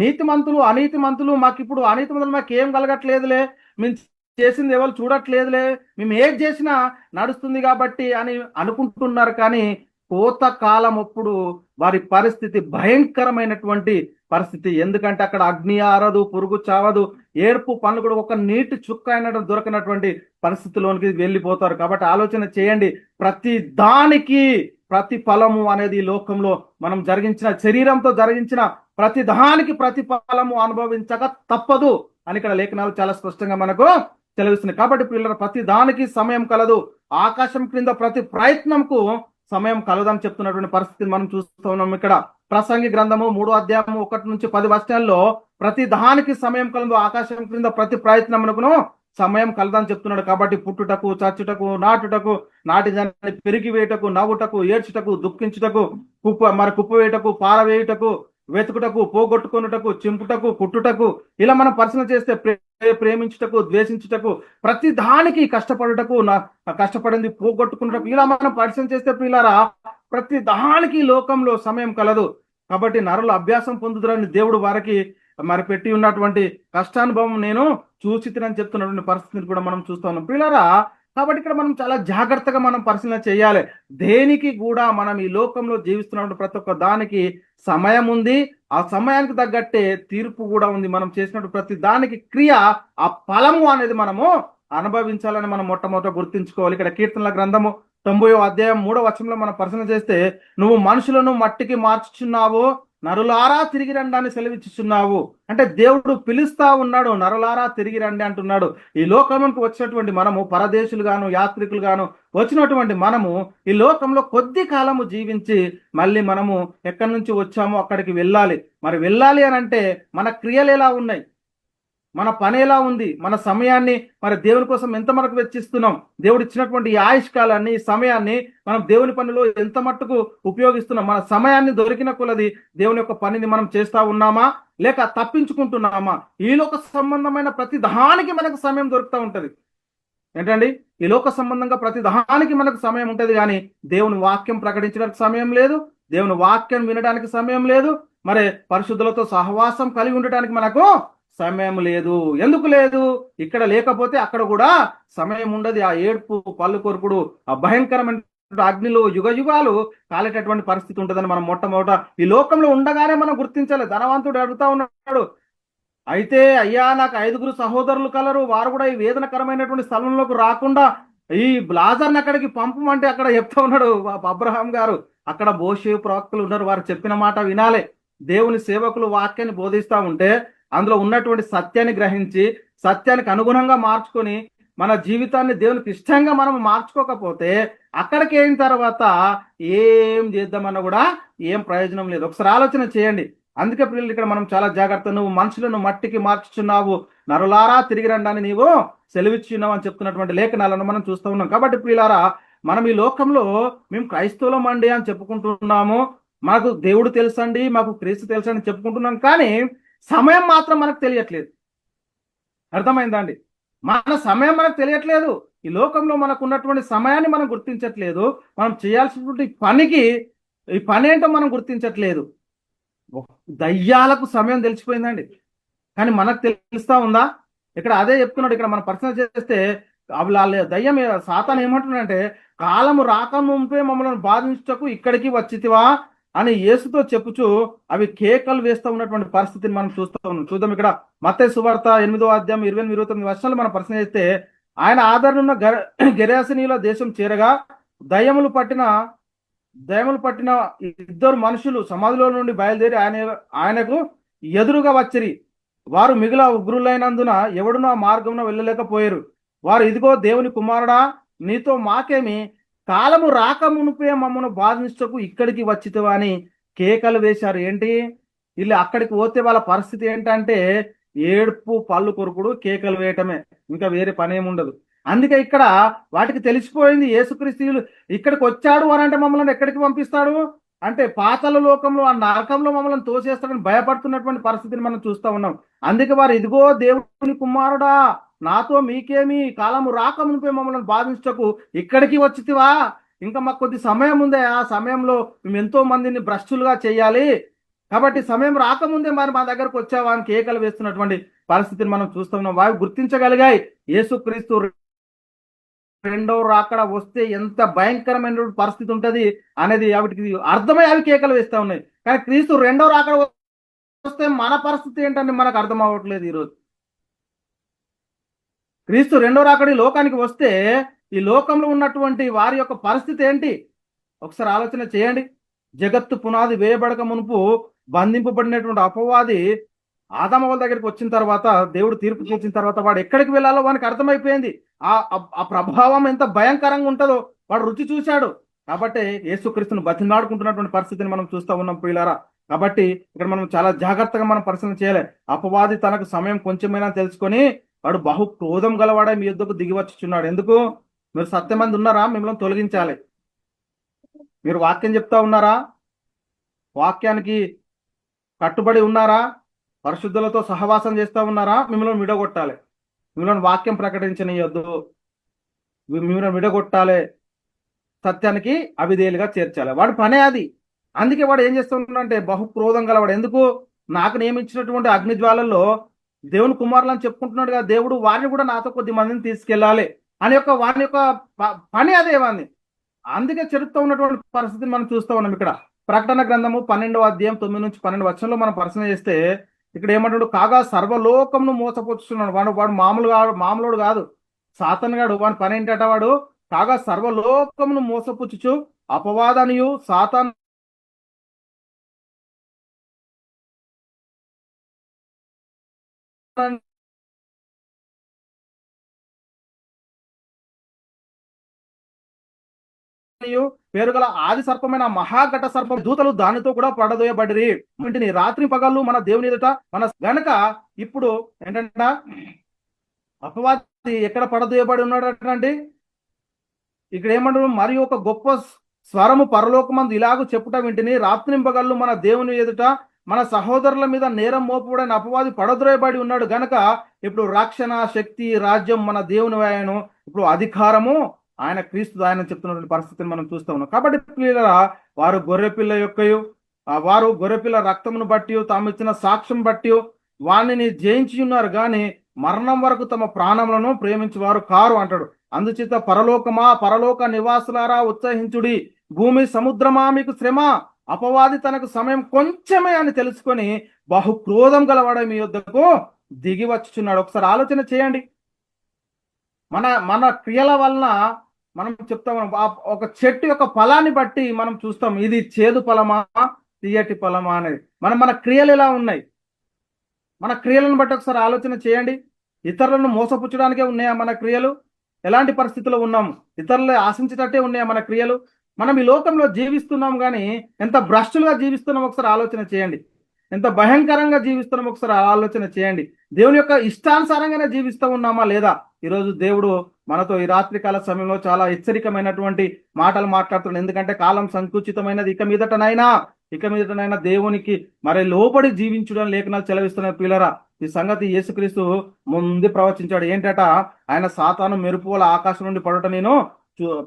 నీతిమంతులు అనీతిమంతులు, మాకు ఇప్పుడు అనీతిమంతులు మాకు ఏం కలగట్లేదులే, మేము చేసింది ఎవరు చూడట్లేదులే, మేము ఏది చేసినా నడుస్తుంది కాబట్టి అని అనుకుంటున్నారు. కానీ కోతకాలం అప్పుడు వారి పరిస్థితి భయంకరమైనటువంటి పరిస్థితి. ఎందుకంటే అక్కడ అగ్ని ఆరదు, పురుగు చావదు, ఏర్పు పనులు కూడా ఒక నీటి చుక్క అయినట్టు దొరకనటువంటి పరిస్థితిలోనికి వెళ్ళిపోతారు. కాబట్టి ఆలోచన చేయండి, ప్రతి దానికి ప్రతి ఫలము అనేది లోకంలో మనం శరీరంతో జరిగించిన ప్రతి దానికి ప్రతి ఫలము అనుభవించక తప్పదు అని ఇక్కడ లేఖనాలు చాలా స్పష్టంగా మనకు తెలియజేస్తున్నాయి. కాబట్టి పిల్లల, ప్రతి దానికి సమయం కలదు. ఆకాశం క్రింద ప్రతి ప్రయత్నంకు సమయం కలదని చెప్తున్నటువంటి పరిస్థితిని మనం చూస్తూ ఉన్నాం. ఇక్కడ ప్రసంగి గ్రంథము 3వ అధ్యాయము 1-10 వచనాల్లో ప్రతి దానికి సమయం కలదు, ఆకాశం క్రింద ప్రతి ప్రయత్నమునకును సమయం కలదని చెప్తున్నాడు. కాబట్టి పుట్టుటకు, చచ్చుటకు, నాటుటకు, నాటి దాన్ని పెరిగి వేయుటకు, నవ్వుటకు, ఏడ్చుటకు, దుఃఖించుటకు, కుప్ప వేయుటకు, పారవేయుటకు, వెతుకుటకు, పోగొట్టుకున్నటకు, చింపుటకు, కుట్టుటకు, ఇలా మనం పరిశీలన చేస్తే ప్రేమించుటకు, ద్వేషించుటకు, ప్రతి దానికి కష్టపడింది పోగొట్టుకున్నటకు, ఇలా మనం పరిశీలన చేస్తే పిల్లారా, ప్రతి దానికి లోకంలో సమయం కలదు. కాబట్టి నరులు అభ్యాసం పొందుతారని దేవుడు వారికి పెట్టి ఉన్నటువంటి కష్టానుభవం నేను చూసితనని చెప్తున్నటువంటి పరిస్థితిని కూడా మనం చూస్తా ఉన్నాం పిల్లారా. కాబట్టి ఇక్కడ మనం చాలా జాగ్రత్తగా మనం పరిశీలన చేయాలి. దేనికి కూడా మనం ఈ లోకంలో జీవిస్తున్నటువంటి ప్రతి ఒక్క దానికి సమయం ఉంది, ఆ సమయానికి తగ్గట్టే తీర్పు కూడా ఉంది. మనం చేసినటువంటి ప్రతి దానికి క్రియ, ఆ ఫలము అనేది మనము అనుభవించాలని మనం మొట్టమొదట గుర్తించుకోవాలి. ఇక్కడ కీర్తనల గ్రంథము 90వ అధ్యాయం 3వ వచనంలో మనం పరిశీలన చేస్తే, నువ్వు మనుషులను మట్టికి మార్చుచున్నావో నరులారా తిరిగి రండి అని సెలవిచ్చుచున్నావు. అంటే దేవుడు పిలుస్తా ఉన్నాడు, నరులారా తిరిగి రండి అంటున్నాడు. ఈ లోకంలోకి వచ్చినటువంటి మనము పరదేశులు గాను యాత్రికులు గాను వచ్చినటువంటి మనము ఈ లోకంలో కొద్ది కాలము జీవించి మళ్ళీ మనము ఎక్కడి నుంచి వచ్చామో అక్కడికి వెళ్ళాలి. మరి వెళ్ళాలి అని అంటే మన క్రియలు ఎలా ఉన్నాయి, మన పని ఎలా ఉంది, మన సమయాన్ని మరి దేవుని కోసం ఎంత మనకు వెచ్చిస్తున్నాం, దేవుడు ఇచ్చినటువంటి ఈ ఆయుష్కాలాన్ని ఈ సమయాన్ని మనం దేవుని పనిలో ఎంత మట్టుకు ఉపయోగిస్తున్నాం, మన సమయాన్ని దొరికిన కొలది దేవుని యొక్క పనిని మనం చేస్తా ఉన్నామా లేక తప్పించుకుంటున్నామా? ఈ లోక సంబంధమైన ప్రతి దానికి మనకు సమయం దొరుకుతూ ఉంటది. ఏంటండి, ఈ లోక సంబంధంగా ప్రతి దానికి మనకు సమయం ఉంటుంది, కానీ దేవుని వాక్యం ప్రకటించడానికి సమయం లేదు, దేవుని వాక్యం వినడానికి సమయం లేదు, మరి పరిశుద్ధులతో సహవాసం కలిగి ఉండటానికి మనకు సమయం లేదు. ఎందుకు లేదు? ఇక్కడ లేకపోతే అక్కడ కూడా సమయం ఉండదు. ఆ ఏడ్పు, పళ్ళు కొరుకుడు, ఆ భయంకరమైన అగ్నిలో యుగ యుగాలు కాలేటటువంటి పరిస్థితి ఉంటుందని మనం మొట్టమొదట ఈ లోకంలో ఉండగానే మనం గుర్తించాలి. ధనవంతుడు అడుగుతా ఉన్నాడు, అయితే అయ్యా నాకు 5 సహోదరులు కలరు, వారు కూడా ఈ వేదనకరమైనటువంటి స్థలంలోకి రాకుండా ఈ లాజర్ని అక్కడికి పంపమంటే అక్కడ చెప్తా ఉన్నాడు అబ్రహాం గారు, అక్కడ మోషే ప్రవక్తలు ఉన్నారు, వారు చెప్పిన మాట వినాలే. దేవుని సేవకులు వాక్యాన్ని బోధిస్తా ఉంటే అందులో ఉన్నటువంటి సత్యాన్ని గ్రహించి సత్యానికి అనుగుణంగా మార్చుకొని మన జీవితాన్ని దేవునికి ఇష్టంగా మనం మార్చుకోకపోతే అక్కడికి అయిన తర్వాత ఏం చేద్దామన్నా కూడా ఏం ప్రయోజనం లేదు. ఒకసారి ఆలోచన చేయండి. అందుకే పిల్లలు ఇక్కడ మనం చాలా జాగ్రత్త, నువ్వు మనుషులను మట్టికి మార్చుచున్నావు, నరులారా తిరిగి రండి నీవు సెలవిచ్చున్నావు అని చెప్తున్నటువంటి లేఖనాలను మనం చూస్తూ ఉన్నాం. కాబట్టి పిల్లారా, మనం ఈ లోకంలో మేము క్రైస్తవులం అండి అని చెప్పుకుంటున్నాము, మాకు దేవుడు తెలుసండి, మాకు క్రీస్తు తెలుసండి చెప్పుకుంటున్నాం, కానీ సమయం మాత్రం మనకు తెలియట్లేదు. అర్థమైందా అండి? మన సమయం మనకు తెలియట్లేదు. ఈ లోకంలో మనకు ఉన్నటువంటి సమయాన్ని మనం గుర్తించట్లేదు, మనం చేయాల్సినటువంటి పనికి ఈ పని ఏంటో మనం గుర్తించట్లేదు. దయ్యాలకు సమయం తెలిసిపోయిందండి, కానీ మనకు తెలుస్తా ఉందా? ఇక్కడ అదే చెప్తున్నాడు. ఇక్కడ మనం పరిశీలన చేస్తే అవి దయ్యం సాతాను ఏమంటున్నాడంటే, కాలము రాకముందే మమ్మల్ని బాధించుటకు ఇక్కడికి వచ్చితివా అని యేసుతో చెప్పుచు అవి కేకలు వేస్తూ ఉన్నటువంటి పరిస్థితిని మనం చూస్తూ ఉన్నాం. చూద్దాం. ఇక్కడ మత్తయి సువార్త 8వ అధ్యాయం 28-29 వర్షాలు మనం పరిశీలన చేస్తే, ఆయన ఆదరణున్న గెరాసనీయుల దేశం చేరగా దయ్యములు పట్టిన 2 మనుషులు సమాధిలో నుండి బయలుదేరి ఆయనకు ఎదురుగా వచ్చిరి. వారు మిగిలిన ఉగ్రులైనందున ఎవడునూ ఆ మార్గంలో వెళ్ళలేకపోయారు. వారు, ఇదిగో దేవుని కుమారుడా, నీతో మాకేమి, కాలము రాక మునిపే మమ్మను బాధించకు ఇక్కడికి వచ్చితివా అని కేకలు వేశారు. ఏంటి, వీళ్ళు అక్కడికి పోతే వాళ్ళ పరిస్థితి ఏంటంటే ఏడుపు, పళ్ళు కొరుకుడు, కేకలు వేయటమే, ఇంకా వేరే పని ఏముండదు. అందుకే ఇక్కడ వాటికి తెలిసిపోయింది, యేసుక్రీస్తు ఇక్కడికి వచ్చాడు అని అంటే మమ్మల్ని ఎక్కడికి పంపిస్తాడు అంటే పాతాళ లోకంలో, ఆ నరకంలో మమ్మల్ని తోసేస్తాడని భయపడుతున్నటువంటి పరిస్థితిని మనం చూస్తూ ఉన్నాం. అందుకే వారు, ఇదిగో దేవుని కుమారుడా, నాతో మీకేమి, కాలము రాక మునిపే మమ్మల్ని బాధించకు ఇక్కడికి వచ్చితివా, ఇంకా మాకు కొద్ది సమయం ఉందే, ఆ సమయంలో మేము ఎంతో మందిని భ్రష్టులుగా చేయాలి, కాబట్టి సమయం రాకముందే మరి మా దగ్గరకు వచ్చావా అని కేకలు వేస్తున్నటువంటి పరిస్థితిని మనం చూస్తూ ఉన్నాం. వారు గుర్తించగలిగాయి యేసుక్రీస్తు రెండవ రాకడ వస్తే ఎంత భయంకరమైన పరిస్థితి ఉంటది అనేది వాటికి అర్థమై అవి కేకలు వేస్తా ఉన్నాయి. కానీ క్రీస్తు రెండవ రాకడ వస్తే మన పరిస్థితి ఏంటని మనకు అర్థం అవ్వట్లేదు. ఈరోజు క్రీస్తు రెండవ రాకడ లోకానికి వస్తే ఈ లోకంలో ఉన్నటువంటి వారి యొక్క పరిస్థితి ఏంటి ఒకసారి ఆలోచన చేయండి. జగత్తు పునాది వేయబడక మునుపు బంధింపబడినటువంటి అపవాది ఆదామవల దగ్గరికి వచ్చిన తర్వాత, దేవుడు తీర్పు చేసిన తర్వాత వాడు ఎక్కడికి వెళ్ళాలో వానికి అర్థమైపోయింది. ఆ ప్రభావం ఎంత భయంకరంగా ఉంటుందో వాడు రుచి చూశాడు. కాబట్టి యేసుక్రీస్తును బతిమాడుకుంటున్నటువంటి పరిస్థితిని మనం చూస్తూ ఉన్నాం ప్రియులారా. కాబట్టి ఇక్కడ మనం చాలా జాగ్రత్తగా మనం పరిశీలన చేయాలి. అపవాది తనకు సమయం కొంచెమైనా తెలుసుకొని వాడు బహు క్రోధం గలవాడే మీ యుద్ధకు దిగి వచ్చుచున్నాడు. ఎందుకు? మీరు సత్యమంది ఉన్నారా? మిమ్మల్ని తొలగించాలి. మీరు వాక్యం చెప్తా ఉన్నారా? వాక్యానికి కట్టుబడి ఉన్నారా? పరిశుద్ధులతో సహవాసం చేస్తూ ఉన్నారా? మిమ్మల్ని విడగొట్టాలి. మిమ్మల్ని వాక్యం ప్రకటించనియొద్దు, మిమ్మల్ని విడగొట్టాలి, సత్యానికి అవిధేయులుగా చేర్చాలి. వాడు పనే అది. అందుకే వాడు ఏం చేస్తున్నాడంటే బహు క్రోధం గలవాడు. ఎందుకు? నాకు నియమించినటువంటి అగ్నిజ్వాలల్లో దేవుని కుమారులని చెప్పుకుంటున్నాడు కదా దేవుడు, వారిని కూడా నాతో కొద్ది మందిని తీసుకెళ్ళాలి అని వాని యొక్క పని అదే వాడిని. అందుకే చెరుపుతూ ఉన్నటువంటి పరిస్థితిని మనం చూస్తూ ఉన్నాం. ఇక్కడ ప్రకటన గ్రంథము 12వ అధ్యాయం 9-12 వచనంలో మనం పరిశీలన చేస్తే ఇక్కడ ఏమంటాడు? కాగా సర్వలోకంను మోసపుచ్చుతున్నాడు. వాడు మామూలుడు కాదు, సాతాను గాడు. వాడి పని ఏంటట? వాడు కాగా సర్వలోకమును మోసపుచ్చుచు అపవాదనియు సాతాను పేరుగల ఆది సర్పమైన మహాఘట సర్పం దూతలు దానితో కూడా పడదోయబడిరి. ఇంటిని రాత్రి పగళ్ళు మన దేవుని ఎదుట మన గనక ఇప్పుడు ఏంటంట అపవాది ఎక్కడ పడదోయబడి ఉన్నాడు అండి. ఇక్కడ ఏమంటారు, మరి ఒక గొప్ప స్వరము పరలోకమందు ఇలాగూ చెప్పుట వింటిని, రాత్రింపగళ్ళు మన దేవుని ఎదుట మన సహోదరుల మీద నేరం మోపుడైన అపవాది పడద్రోయబడి ఉన్నాడు గనక ఇప్పుడు రక్షణ శక్తి రాజ్యం మన దేవుని ఆయను, ఇప్పుడు అధికారము ఆయన క్రీస్తు ఆయన చెప్తున్నటువంటి పరిస్థితిని మనం చూస్తూ ఉన్నాం. కాబట్టి పిల్లరా, వారు గొర్రెపిల్ల యొక్కయు వారు గొర్రెపిల్ల రక్తమును బట్టి తాము ఇచ్చిన సాక్ష్యం బట్టి వాణిని జయించి ఉన్నారు కానీ మరణం వరకు తమ ప్రాణములను ప్రేమించి వారు కారు అంటాడు. అందుచేత పరలోకమా పరలోక నివాసులారా ఉత్సహించుడి, భూమి సముద్రమా మీకు శ్రమ, అపవాది తనకు సమయం కొంచెమే అని తెలుసుకొని బహు క్రోధం గలవాడ మీ యొద్దకు దిగి వచ్చుచున్నాడు. ఒకసారి ఆలోచన చేయండి. మన క్రియల వలన మనం చెప్తాం, ఒక చెట్టు యొక్క ఫలాన్ని బట్టి మనం చూస్తాం ఇది చేదు ఫలమా తీయటి ఫలమా అనేది. మన క్రియలు ఎలా ఉన్నాయి, మన క్రియలను బట్టి ఒకసారి ఆలోచన చేయండి. ఇతరులను మోసపుచ్చడానికే ఉన్నాయా మన క్రియలు? ఎలాంటి పరిస్థితుల్లో ఉన్నాము? ఇతరులు ఆశించేటట్టే ఉన్నాయా మన క్రియలు? మనం ఈ లోకంలో జీవిస్తున్నాం కానీ ఎంత భ్రష్టులుగా జీవిస్తున్నాం ఒకసారి ఆలోచన చేయండి. ఎంత భయంకరంగా జీవిస్తున్నాం ఒకసారి ఆలోచన చేయండి. దేవుని యొక్క ఇష్టానుసారంగానే జీవిస్తూ ఉన్నామా లేదా? ఈరోజు దేవుడు మనతో ఈ రాత్రికాల సమయంలో చాలా హెచ్చరికమైనటువంటి మాటలు మాట్లాడుతున్నాడు. ఎందుకంటే కాలం సంకుచితమైనది, ఇక మీదటనైనా దేవునికి మరి లోబడి జీవించడం లేఖనాలు చెలవిస్తున్న పిల్లరా. ఈ సంగతి యేసుక్రీస్తు ముందు ప్రవచించాడు. ఏంటట, ఆయన సాతాను మెరుపుల ఆకాశం నుండి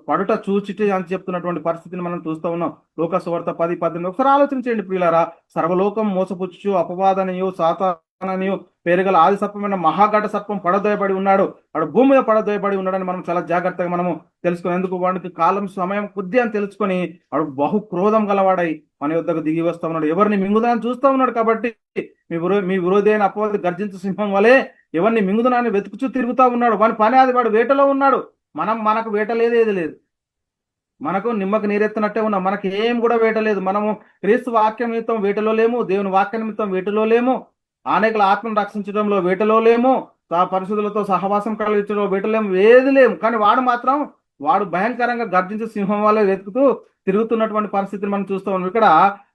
పడుట చూచిటి అని చెప్తున్నటువంటి పరిస్థితిని మనం చూస్తూ ఉన్నాం. లోకసువార్త 10:18. ఒకసారి ఆలోచన చేయండి ప్రియులారా. సర్వలోకం మోసపుచ్చు అపవాదనియు సాతాననియు పేరుగల ఆది సర్పమైన మహాఘట సర్పం పడదోయబడి ఉన్నాడు, వాడు భూమి మీద పడదోయబడి ఉన్నాడని మనం చాలా జాగ్రత్తగా మనము తెలుసుకుని, ఎందుకు వాడికి కాలం సమయం కొద్ది అని తెలుసుకొని వాడు బహు క్రోధం గలవాడై మన యొద్దకు దిగి వస్తా ఉన్నాడు. ఎవరిని మింగుదాన్ని చూస్తూ ఉన్నాడు. కాబట్టి మీ విరోధి అయిన అపవాది గర్జించు సింహం వలె ఎవరిని మింగుదనాన్ని వెతుకుచూ తిరుగుతూ ఉన్నాడు. వాని పని అది, వాడు వేటలో ఉన్నాడు. మనకు వేట లేదు, ఏది లేదు. మనకు నిమ్మకు నీరెత్తినట్టే ఉన్నాం. మనకి ఏం కూడా వేట లేదు. మనము క్రీస్తు వాక్యం నిమిత్తం వేటలో లేము, దేవుని వాక్య నిమిత్తం వేటలో లేము, అనేకల ఆత్మను రక్షించడంలో వేటలో లేము, పరిశుద్ధులతో సహవాసం కలిగించడంలో వేటలేము, ఏది లేము. కానీ వాడు భయంకరంగా గర్జించే సింహం వల్ల వెతుకుతూ తిరుగుతున్నటువంటి పరిస్థితిని మనం చూస్తూ ఉన్నాం. ఇక్కడ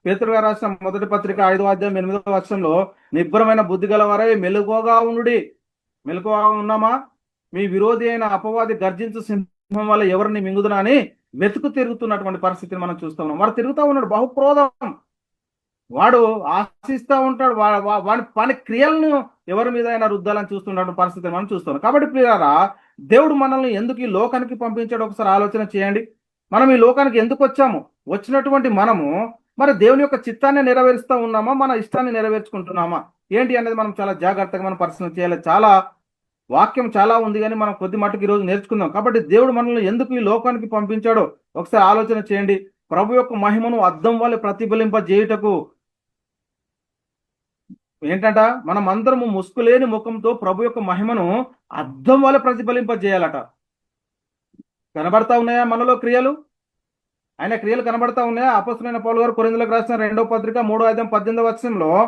పేతురు గారు రాసిన మొదటి పత్రిక 5:8 నిబ్బరమైన బుద్ధి గలవారై మెలకువగా ఉన్నామా? మీ విరోధి అయిన అపవాది గర్జించు సింహం వల్ల ఎవరిని మింగుదునా అని వెతుకు తిరుగుతున్నటువంటి పరిస్థితిని మనం చూస్తూ ఉన్నాం. వాడు తిరుగుతూ ఉన్నాడు బహుక్రోధం. వాడు ఆశిస్తూ ఉంటాడు. వాడి క్రియలను ఎవరి మీద అయినా రుద్దాలని చూస్తున్నటువంటి పరిస్థితిని మనం చూస్తున్నాం. కాబట్టి ప్రియారా, దేవుడు మనల్ని ఎందుకు ఈ లోకానికి పంపించాడు ఒకసారి ఆలోచన చేయండి. మనం ఈ లోకానికి ఎందుకు వచ్చాము? వచ్చినటువంటి మనము మరి దేవుని యొక్క చిత్తాన్ని నెరవేరుస్తూ ఉన్నామా, మన ఇష్టాన్ని నెరవేర్చుకుంటున్నామా ఏంటి అనేది మనం చాలా జాగ్రత్తగా మనం పరిశీలన చేయాలి. వాక్యం చాలా ఉంది కానీ మనం కొద్ది మట్టుకు ఈరోజు నేర్చుకుందాం. కాబట్టి దేవుడు మనల్ని ఎందుకు ఈ లోకానికి పంపించాడో ఒకసారి ఆలోచన చేయండి. ప్రభు యొక్క మహిమను అద్దం వల్ల ప్రతిఫలింపజేయుటకు. ఏంటంట, మనం అందరము ముసుగులేని ముఖంతో ప్రభు యొక్క మహిమను అద్దం వల్ల ప్రతిఫలింపజేయాలట. కనబడతా ఉన్నాయా మనలో క్రియలు? ఆయన క్రియలు కనబడతా ఉన్నాయా? అపొస్తలుడైన పౌలు గారు కొరింథీయులకు రాసిన 2వ పత్రిక 3:18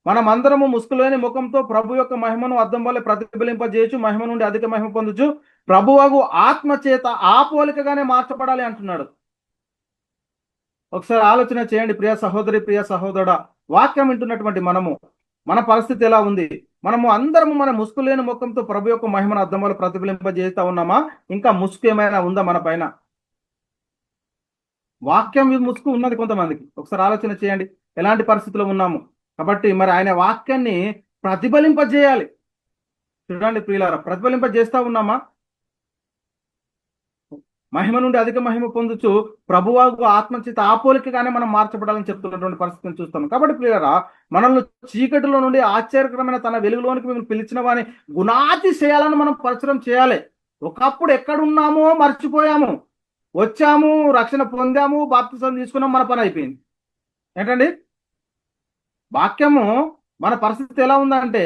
మనం అందరము ముసుగులేని ముఖంతో ప్రభు యొక్క మహిమను అద్దం వల్ల ప్రతిఫలింపజేయచ్చు, మహిమ నుండి అధిక మహిమ పొందొచ్చు, ప్రభువగు ఆత్మ చేత ఆ పోలికగానే మార్చబడాలి అంటున్నాడు. ఒకసారి ఆలోచన చేయండి ప్రియ సహోదరి, ప్రియ సహోదరుడా. వాక్యం వింటున్నటువంటి మన పరిస్థితి ఎలా ఉంది? మనము అందరము మన ముసుగు లేని ముఖంతో ప్రభు యొక్క మహిమను అద్దం వల్ల ప్రతిఫలింపజేస్తా ఉన్నామా? ఇంకా ముసుగు ఏమైనా ఉందా మన పైన? వాక్యం ముసుగు ఉన్నది కొంతమందికి. ఒకసారి ఆలోచన చేయండి ఎలాంటి పరిస్థితిలో ఉన్నాము. కాబట్టి మరి ఆయన వాక్యాన్ని ప్రతిఫలింపజేయాలి. చూడండి ప్రియులారా, ప్రతిఫలింపజేస్తా ఉన్నామా? మహిమ నుండి అధిక మహిమ పొందుచు ప్రభువాకు ఆత్మచేత ఆ పోలికగానే మనం మార్చబడాలని చెప్తున్నటువంటి పరిస్థితిని చూస్తాం. కాబట్టి ప్రియులారా, మనల్ని చీకటిలో నుండి ఆశ్చర్యకరమైన తన వెలుగులోనికి మేము పిలిచిన వాని గుణాతిశయాలను మనం పరిచయం చేయాలి. ఒకప్పుడు ఎక్కడున్నామో మర్చిపోయాము, వచ్చాము, రక్షణ పొందాము, బాప్తిసం తీసుకున్నాం, మన పని అయిపోయింది. ఏంటండి, వాక్యము మన పరిస్థితి ఎలా ఉందంటే,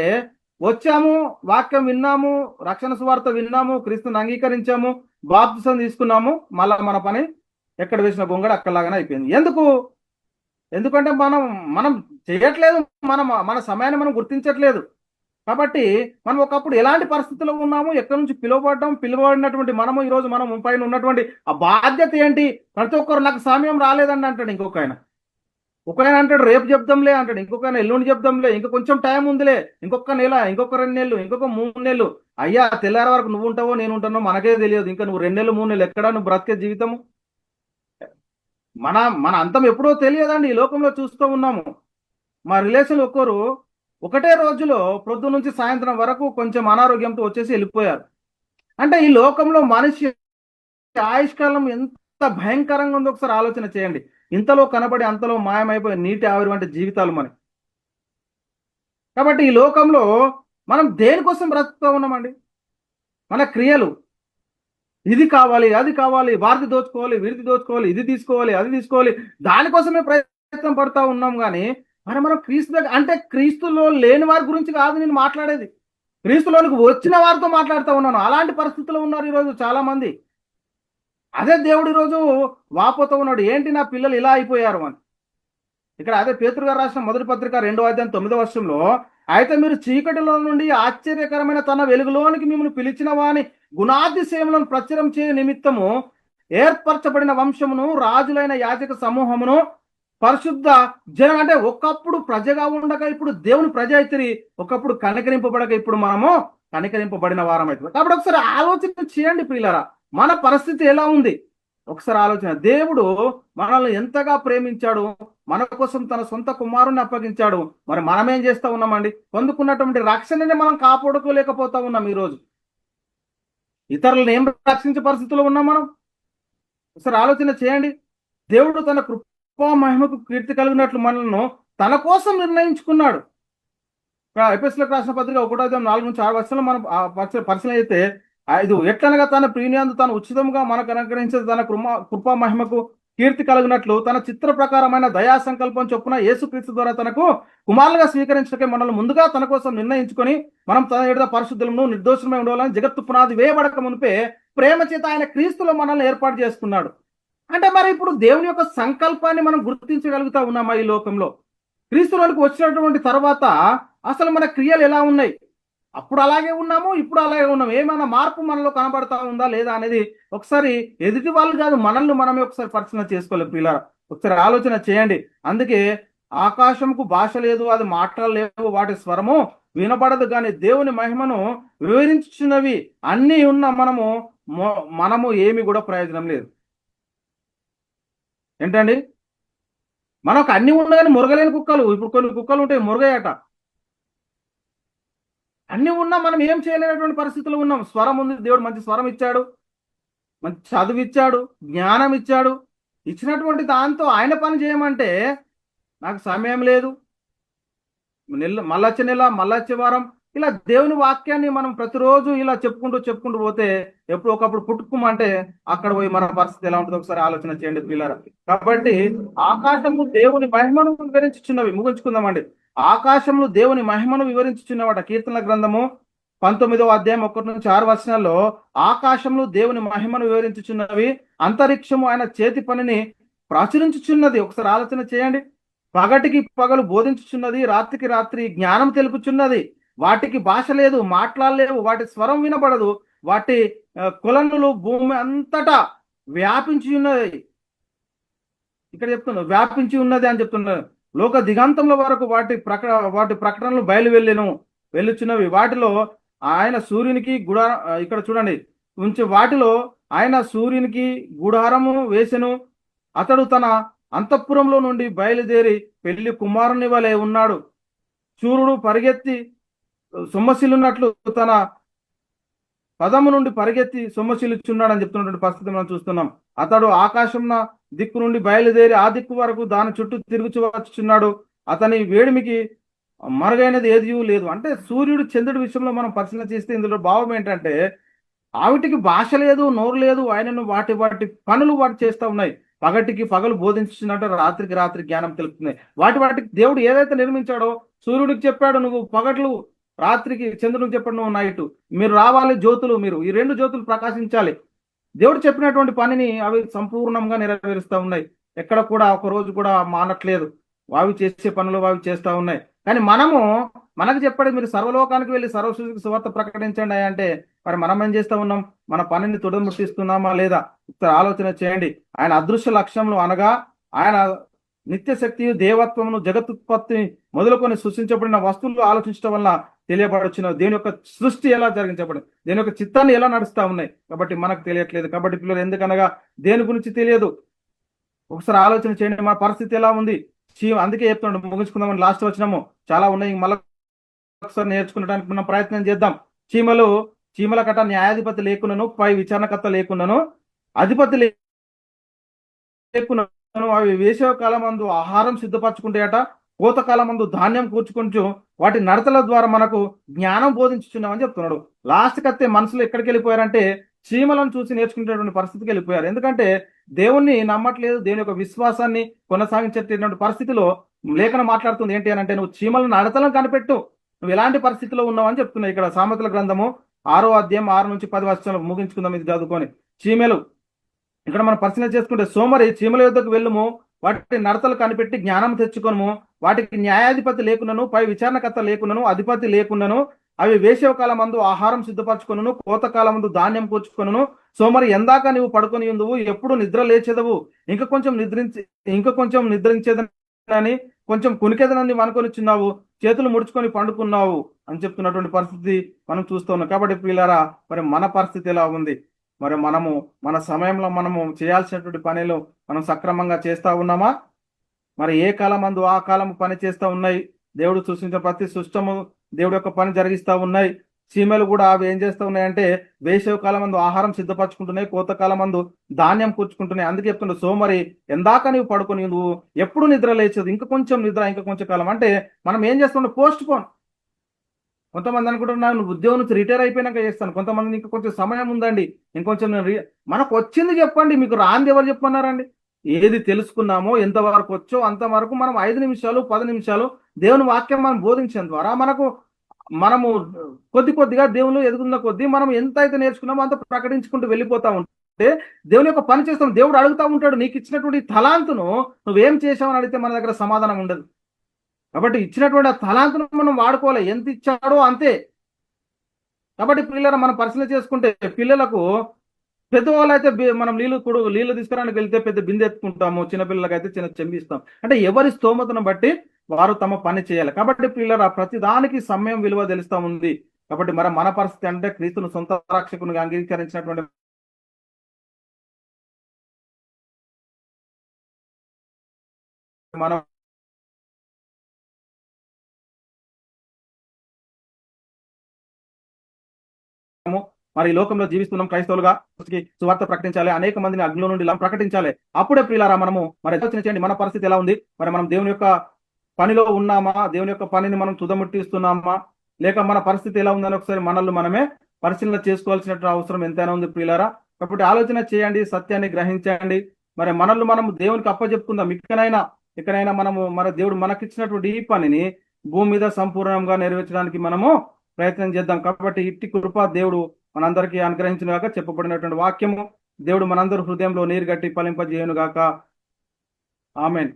వచ్చాము, వాక్యం విన్నాము, రక్షణ సువార్త విన్నాము, క్రీస్తుని అంగీకరించాము, బాప్తిసం తీసుకున్నాము, మళ్ళా మన పని ఎక్కడ వేసిన గొంగడ అక్కడలాగానే అయిపోయింది. ఎందుకంటే మనం చేయట్లేదు, మన సమయాన్ని మనం గుర్తించట్లేదు. కాబట్టి మనం ఒకప్పుడు ఎలాంటి పరిస్థితుల్లో ఉన్నాము, ఎక్కడి నుంచి పిలువబడ్డాం, పిలువబడినటువంటి మనము ఈరోజు మనం పైన ఉన్నటువంటి ఆ బాధ్యత ఏంటి? ప్రతి ఒక్కరు నాకు సమయం రాలేదండి అంటాడు ఇంకొక ఆయన. ఒక ఆయన అంటాడు రేపు చెప్దాంలే అంటాడు, ఇంకొక ఆయన ఎల్లుండి చెప్దాంలే, ఇంకా కొంచెం టైం ఉందిలే, ఇంకొక నెల, ఇంకొక 2 నెలలు, ఇంకొక 3 నెలలు. అయ్యా తెల్లారి వరకు నువ్వు ఉంటావో నేను ఉంటానో మనకే తెలియదు. ఇంకా నువ్వు 2 నెలలు 3 నెలలు ఎక్కడా నువ్వు బ్రతికే జీవితము? మన మన అంతం ఎప్పుడో తెలియదండి. ఈ లోకంలో చూస్తూ ఉన్నాము. మా రిలేషన్ ఒక్కరు ఒకటే రోజులో ప్రొద్దు నుంచి సాయంత్రం వరకు కొంచెం అనారోగ్యంతో వచ్చేసి వెళ్ళిపోయారు. అంటే ఈ లోకంలో మనిషి ఆయుష్కాలం ఎంత భయంకరంగా ఉందో ఒకసారి ఆలోచన చేయండి. ఇంతలో కనబడి అంతలో మాయమైపోయి నీటి ఆవిరి వంటి జీవితాలు మనకి. కాబట్టి ఈ లోకంలో మనం దేనికోసం బ్రతుకుతూ ఉన్నామండి? మన క్రియలు, ఇది కావాలి, అది కావాలి, వారిది దోచుకోవాలి, వీరిది దోచుకోవాలి, ఇది తీసుకోవాలి, అది తీసుకోవాలి, దానికోసమే ప్రయత్నం పడతా ఉన్నాం. కానీ మనం క్రీస్తు దగ్గర, అంటే క్రీస్తులో లేని వారి గురించి కాదు నేను మాట్లాడేది, క్రీస్తులోనికి వచ్చిన వారితో మాట్లాడుతూ ఉన్నాను. అలాంటి పరిస్థితుల్లో ఉన్నారు ఈరోజు చాలా మంది. అదే దేవుడు ఈరోజు వాపోతూ ఉన్నాడు, ఏంటి నా పిల్లలు ఇలా అయిపోయారు అని. ఇక్కడ అదే పేతురు గారు రాసిన మొదటి పత్రిక 2వ అధ్యాయం 9వ వచనంలో, అయితే మీరు చీకటిలో నుండి ఆశ్చర్యకరమైన తన వెలుగులోనికి మిమ్మల్ని పిలిచిన వాని గుణాతిశయములను ప్రచురం చేయ నిమిత్తము ఏర్పరచబడిన వంశమును, రాజులైన యాజక సమూహమును, పరిశుద్ధ జనం. అంటే ఒకప్పుడు ప్రజగా ఉండగా ఇప్పుడు దేవుని ప్రజ అయితిరి, ఒకప్పుడు కనికరింపబడక ఇప్పుడు మనము కనికరింపబడిన వారం అవుతుంది. కాబట్టి ఒకసారి ఆలోచన చేయండి ప్రియులారా, మన పరిస్థితి ఎలా ఉంది ఒకసారి ఆలోచన. దేవుడు మనల్ని ఎంతగా ప్రేమించాడు, మన కోసం తన సొంత కుమారుని అప్పగించాడు. మరి మనం ఏం చేస్తా ఉన్నామండి? పొందుకున్నటువంటి రక్షణని మనం కాపాడుకోలేకపోతా ఉన్నాం. ఈరోజు ఇతరులను ఏం రక్షించే పరిస్థితుల్లో ఉన్నాం మనం? ఒకసారి ఆలోచన చేయండి. దేవుడు తన కృపా మహిమకు కీర్తి కలిగినట్లు మనల్ని తన కోసం నిర్ణయించుకున్నాడు. ఎపిఎస్లకు రాసిన పత్రిక 1వ అధ్యాయం 4 నుంచి 6 వచనాలు మనం పరిశీలన అయితే, ఇది ఎట్లనగా తన ప్రియనియందు తాను ఉచితంగా మనకు అనుగ్రహించే తన కృపా మహిమకు కీర్తి కలిగినట్లు తన చిత్ర ప్రకారమైన దయా సంకల్పం చొప్పున యేసుక్రీస్తు ద్వారా తనకు కుమారులుగా స్వీకరించకే మనల్ని ముందుగా తన కోసం నిర్ణయించుకొని మనం తన ఎడత పరిశుద్ధులను నిర్దోషమై ఉండాలని జగత్తు పునాది వేయబడక మునిపే ప్రేమ చేత ఆయన క్రీస్తులో మనల్ని ఏర్పాటు చేసుకున్నాడు. అంటే మరి ఇప్పుడు దేవుని యొక్క సంకల్పాన్ని మనం గుర్తించగలుగుతా ఉన్నామా? ఈ లోకంలో క్రీస్తులోనికి వచ్చినటువంటి తర్వాత అసలు మన క్రియలు ఎలా ఉన్నాయి? అప్పుడు అలాగే ఉన్నాము, ఇప్పుడు అలాగే ఉన్నాము. ఏమైనా మార్పు మనలో కనబడతా ఉందా లేదా అనేది ఒకసారి ఎదుటి వాళ్ళు కాదు, మనల్ని మనమే ఒకసారి పరిశీలన చేసుకోలేదు పిల్లరా. ఒకసారి ఆలోచన చేయండి. అందుకే ఆకాశంకు భాష లేదు, అది మాట్లాడలేవు, వాటి స్వరము వినపడదు, కానీ దేవుని మహిమను వివరించున్నవి అన్నీ ఉన్న మనము ఏమి కూడా ప్రయోజనం లేదు. ఏంటండి, మనకు అన్ని ఉండగానే మురగలేని కుక్కలు. ఇప్పుడు కొన్ని కుక్కలు ఉంటాయి మురగయట. అన్ని ఉన్నా మనం ఏం చేయలేనటువంటి పరిస్థితులు ఉన్నాం. స్వరం ఉంది, దేవుడు మంచి స్వరం ఇచ్చాడు, మంచి చదువు ఇచ్చాడు, జ్ఞానం ఇచ్చాడు. ఇచ్చినటువంటి దాంతో ఆయన పని చేయమంటే నాకు సమయం లేదు, మళ్ళొచ్చే నెల, మళ్ళొచ్చే వారం, ఇలా దేవుని వాక్యాన్ని మనం ప్రతిరోజు ఇలా చెప్పుకుంటూ పోతే ఎప్పుడు ఒకప్పుడు పుట్టుకోమంటే అక్కడ పోయి మన పరిస్థితి ఎలా ఉంటుందో ఒకసారి ఆలోచన చేయండి పిల్లరా. కాబట్టి ఆకాశము దేవుని మహిమను వివరించుచున్నవి. ముగించుకుందామండి. ఆకాశంలో దేవుని మహిమను వివరించుచున్నవాట. కీర్తనల గ్రంథము 19వ అధ్యాయం 1 నుంచి 6 వచనాల్లో ఆకాశంలో దేవుని మహిమను వివరించుచున్నవి, అంతరిక్షము ఆయన చేతి పనిని ప్రచురించుచున్నది. ఒకసారి ఆలోచన చేయండి. పగటికి పగలు బోధించుచున్నది, రాత్రికి రాత్రి జ్ఞానం తెలుపుచున్నది. వాటికి భాష లేదు, మాట్లాడలేవు, వాటి స్వరం వినబడదు, వాటి కొలనులు భూమి అంతటా వ్యాపించి ఉన్నది. ఇక్కడ చెప్తున్నారు వ్యాపించి ఉన్నది అని చెప్తున్నారు. లోక దిగంతంలో వరకు వాటి ప్రకటనలు వెళ్ళుచున్నవి. వాటిలో ఆయన సూర్యునికి ఇక్కడ చూడండి వాటిలో ఆయన సూర్యునికి గుడారము వేసెను. అతడు తన అంతఃపురంలో నుండి బయలుదేరి పెళ్లి కుమారుని వలె ఉన్నాడు. సూర్యుడు పరిగెత్తి సొమ్మసిల్లున్నట్లు తన పదము నుండి పరిగెత్తి సొమ్మసిల్లుచున్నాడు అని చెప్తున్నటువంటి పరిస్థితి మనం చూస్తున్నాం. అతడు ఆకాశం దిక్కు నుండి బయలుదేరి ఆ దిక్కు వరకు దాని చుట్టూ తిరుగుచు వచ్చుచున్నాడు. అతని వేడిమికి మరుగైనది ఏది లేదు. అంటే సూర్యుడు చంద్రుడి విషయంలో మనం పరిశీలన చేస్తే ఇందులో భావం ఏంటంటే, ఆవిటికి భాష లేదు, నోరు లేదు, ఆయనను వాటి పనులు చేస్తూ ఉన్నాయి. పగటికి పగలు బోధించున్నట్టు, రాత్రికి రాత్రి జ్ఞానం తెలుపుతున్నాయి. వాటికి దేవుడు ఏదైతే నిర్మించాడో, సూర్యుడికి చెప్పాడు నువ్వు పగట్లు, రాత్రికి చంద్రుడికి చెప్పాడు నువ్వు నైట్, మీరు రావాలి జ్యోతులు, మీరు ఈ 2 జ్యోతులు ప్రకాశించాలి. దేవుడు చెప్పినటువంటి పనిని అవి సంపూర్ణంగా నెరవేరుస్తూ ఉన్నాయి. ఎక్కడ కూడా ఒక రోజు కూడా మానట్లేదు. వావి చేసే పనులు వావి చేస్తూ ఉన్నాయి. కానీ మనకు చెప్పండి, మీరు సర్వలోకానికి వెళ్ళి సర్వసృష్టికి సువార్త ప్రకటించండి అంటే మరి మనం ఏం చేస్తా ఉన్నాం? మన పనిని తుదముట్టిస్తున్నామా లేదా? ఒకసారి ఆలోచన చేయండి. ఆయన అదృశ్య లక్ష్యంలో అనగా ఆయన నిత్య శక్తి దేవత్వమును జగత్తుత్పత్తిని మొదలుకొని సృష్టించబడిన వస్తువులు ఆలోచించడం వల్ల తెలియబడుచున్న దేని యొక్క సృష్టి ఎలా జరిగించబడింది, దేని యొక్క చిత్తాన్ని ఎలా నడుస్తా ఉన్నాయి కాబట్టి మనకు తెలియట్లేదు. కాబట్టి పిల్లలు ఎందుకనగా దేని గురించి తెలియదు. ఒకసారి ఆలోచన చేయండి, మన పరిస్థితి ఎలా ఉంది. అందుకే చెప్తున్నాడు, ముగించుకుందామని లాస్ట్ వచ్చినాము, చాలా ఉన్నాయి, మళ్ళీ ఒకసారి నేర్చుకునడానికి మనం ప్రయత్నం చేద్దాం. చీమల కట్ట న్యాయాధిపతి లేకున్నాను, పై విచారణకర్త లేకున్నాను, అధిపతి లేకున్నాను, అవి వేసవ కాలమందు ఆహారం సిద్ధపరచుకుంటాయట, కోతకాలమందు ధాన్యం కూర్చుకుంటూ వాటి నడతల ద్వారా మనకు జ్ఞానం బోధించుచున్నామని చెప్తున్నాడు. లాస్ట్ కత్తే మనుషులు ఎక్కడికి వెళ్ళిపోయారంటే చీమలను చూసి నేర్చుకునేటువంటి పరిస్థితికి వెళ్ళిపోయారు. ఎందుకంటే దేవుణ్ణి నమ్మట్లేదు, దేవుని యొక్క విశ్వాసాన్ని కొనసాగించేటటువంటి పరిస్థితిలో లేఖనం మాట్లాడుతుంది ఏంటి అని అంటే, నువ్వు చీమలను నడతలను కనిపెట్టు, నువ్వు ఎలాంటి పరిస్థితిలో ఉన్నావు అని చెప్తున్నావు. ఇక్కడ సామెతల గ్రంథము 6వ అధ్యాయం 6 నుంచి 10 వచనాలు ముగించుకుందాం ఇది చదువుకొని. చీమలు ఇక్కడ మనం పరిశీలన చేసుకుంటే, సోమరి చీమల యొద్దకు వెళ్ళుము, వాటి నడతలు కనిపెట్టి జ్ఞానం తెచ్చుకొనుము, వాటికి న్యాయాధిపతి లేకున్నను, పై విచారణకర్త లేకున్నను, అధిపతి లేకున్నను, అవి వేసవ కాలమందు ఆహారం సిద్ధపరచుకొనును, కోతకాలమందు ధాన్యం కూర్చుకొనును. సోమరి ఎందాక నువ్వు పడుకొని ఉందువు, ఎప్పుడు నిద్ర లేచేదవు, ఇంకా కొంచెం నిద్రించేదని కొంచెం కునికేదనని అనుకొనిచున్నావు, చేతులు ముడుచుకొని పండుకున్నావు అని చెప్తున్నటువంటి పరిస్థితి మనం చూస్తూ ఉన్నాం. కాబట్టి ప్రియులారా, మరి మన పరిస్థితి ఎలా ఉంది? మరి మనము మన సమయంలో మనము చేయాల్సినటువంటి పనులు మనం సక్రమంగా చేస్తా ఉన్నామా? మరి ఏ కాలమందు ఆ కాలము పని చేస్తూ ఉన్నాయి. దేవుడు సృష్టించిన ప్రతి సృష్టము దేవుడు యొక్క పని జరిగిస్తూ ఉన్నాయి. చీమలు కూడా అవి ఏం చేస్తూ ఉన్నాయంటే వేసవి కాలమందు ఆహారం సిద్ధపరచుకుంటున్నాయి, కోతకాలమందు ధాన్యం కూర్చుకుంటున్నాయి. అందుకే చెప్తుండే, సోమరి ఎందాక నీవు పడుకొని నువ్వు ఎప్పుడు నిద్ర లేచేది, ఇంకా కొంచెం కాలం అంటే మనం ఏం చేస్తుండే, పోస్ట్ పోన్. కొంతమంది అనుకుంటున్నారు నువ్వు ఉద్యోగం నుంచి రిటైర్ అయిపోయినాక చేస్తాను, కొంతమంది ఇంకా కొంచెం సమయం ఉందండి, ఇంకొంచెం మనకు వచ్చింది చెప్పండి, మీకు రాంది ఎవరు చెప్పన్నారండి? ఏది తెలుసుకున్నామో ఎంతవరకు వచ్చో అంతవరకు మనం 5 నిమిషాలు 10 నిమిషాలు దేవుని వాక్యం మనం బోధించడం ద్వారా మనము కొద్దిగా దేవుళ్ళు ఎదుగుతున్న కొద్దీ మనం ఎంత అయితే నేర్చుకున్నామో అంత ప్రకటించుకుంటూ వెళ్ళిపోతా ఉంటే దేవుని యొక్క పని చేస్తాం. దేవుడు అడుగుతా ఉంటాడు, నీకు ఇచ్చినటువంటి తలాంతును నువ్వేం చేసావని అడిగితే మన దగ్గర సమాధానం ఉండదు. కాబట్టి ఇచ్చినటువంటి ఆ తలాంతును మనం వాడుకోవాలి, ఎంత ఇచ్చాడో అంతే. కాబట్టి పిల్లలు మనం పరిశీలన చేసుకుంటే, పిల్లలకు పెద్దవాళ్ళు అయితే మనం నీళ్లు తీసుకురానికి వెళ్తే పెద్ద బిందె ఎత్తుకుంటాము, చిన్నపిల్లలకి అయితే చిన్న చెంబిస్తాం. అంటే ఎవరి స్తోమతను బట్టి వారు తమ పని చేయాలి. కాబట్టి పిల్లల ప్రతి దానికి సమయం విలువ తెలుస్తా ఉంది. కాబట్టి మరి మన పరిస్థితి అంటే క్రీస్తును సొంత రక్షకునిగా అంగీకరించినటువంటి మనం మరి ఈ లోకంలో జీవిస్తున్నాం, క్రైస్తవులుగా సువార్త ప్రకటించాలి, అనేక మందిని అగ్నిలో నుండి ప్రకటించాలి. అప్పుడే ప్రియులారా మనము మరి ఆలోచన చేయండి, మన పరిస్థితి ఎలా ఉంది? మరి మనం దేవుని యొక్క పనిలో ఉన్నామా? దేవుని యొక్క పనిని మనం తుదముట్టిస్తున్నామా? లేక మన పరిస్థితి ఎలా ఉందని ఒకసారి మనమే పరిశీలన చేసుకోవాల్సిన అవసరం ఎంతైనా ఉంది ప్రియులారా. కాబట్టి ఆలోచన చేయండి, సత్యాన్ని గ్రహించండి. మరి మనము దేవునికి అప్పచెప్పుకుందాం. ఇకనైనా మనము మరి దేవుడు మనకిచ్చినటువంటి ఈ పనిని భూమి మీద సంపూర్ణంగా నెరవేర్చడానికి మనము ప్రయత్నం చేద్దాం. కాబట్టి ఇట్టి కృప దేవుడు మనందరికీ అనుగ్రహించిన గాక. చెప్పబడినటువంటి వాక్యము దేవుడు మనందరి హృదయంలో నీరు గట్టి ఫలింపజేయును గాక. ఆమెన్.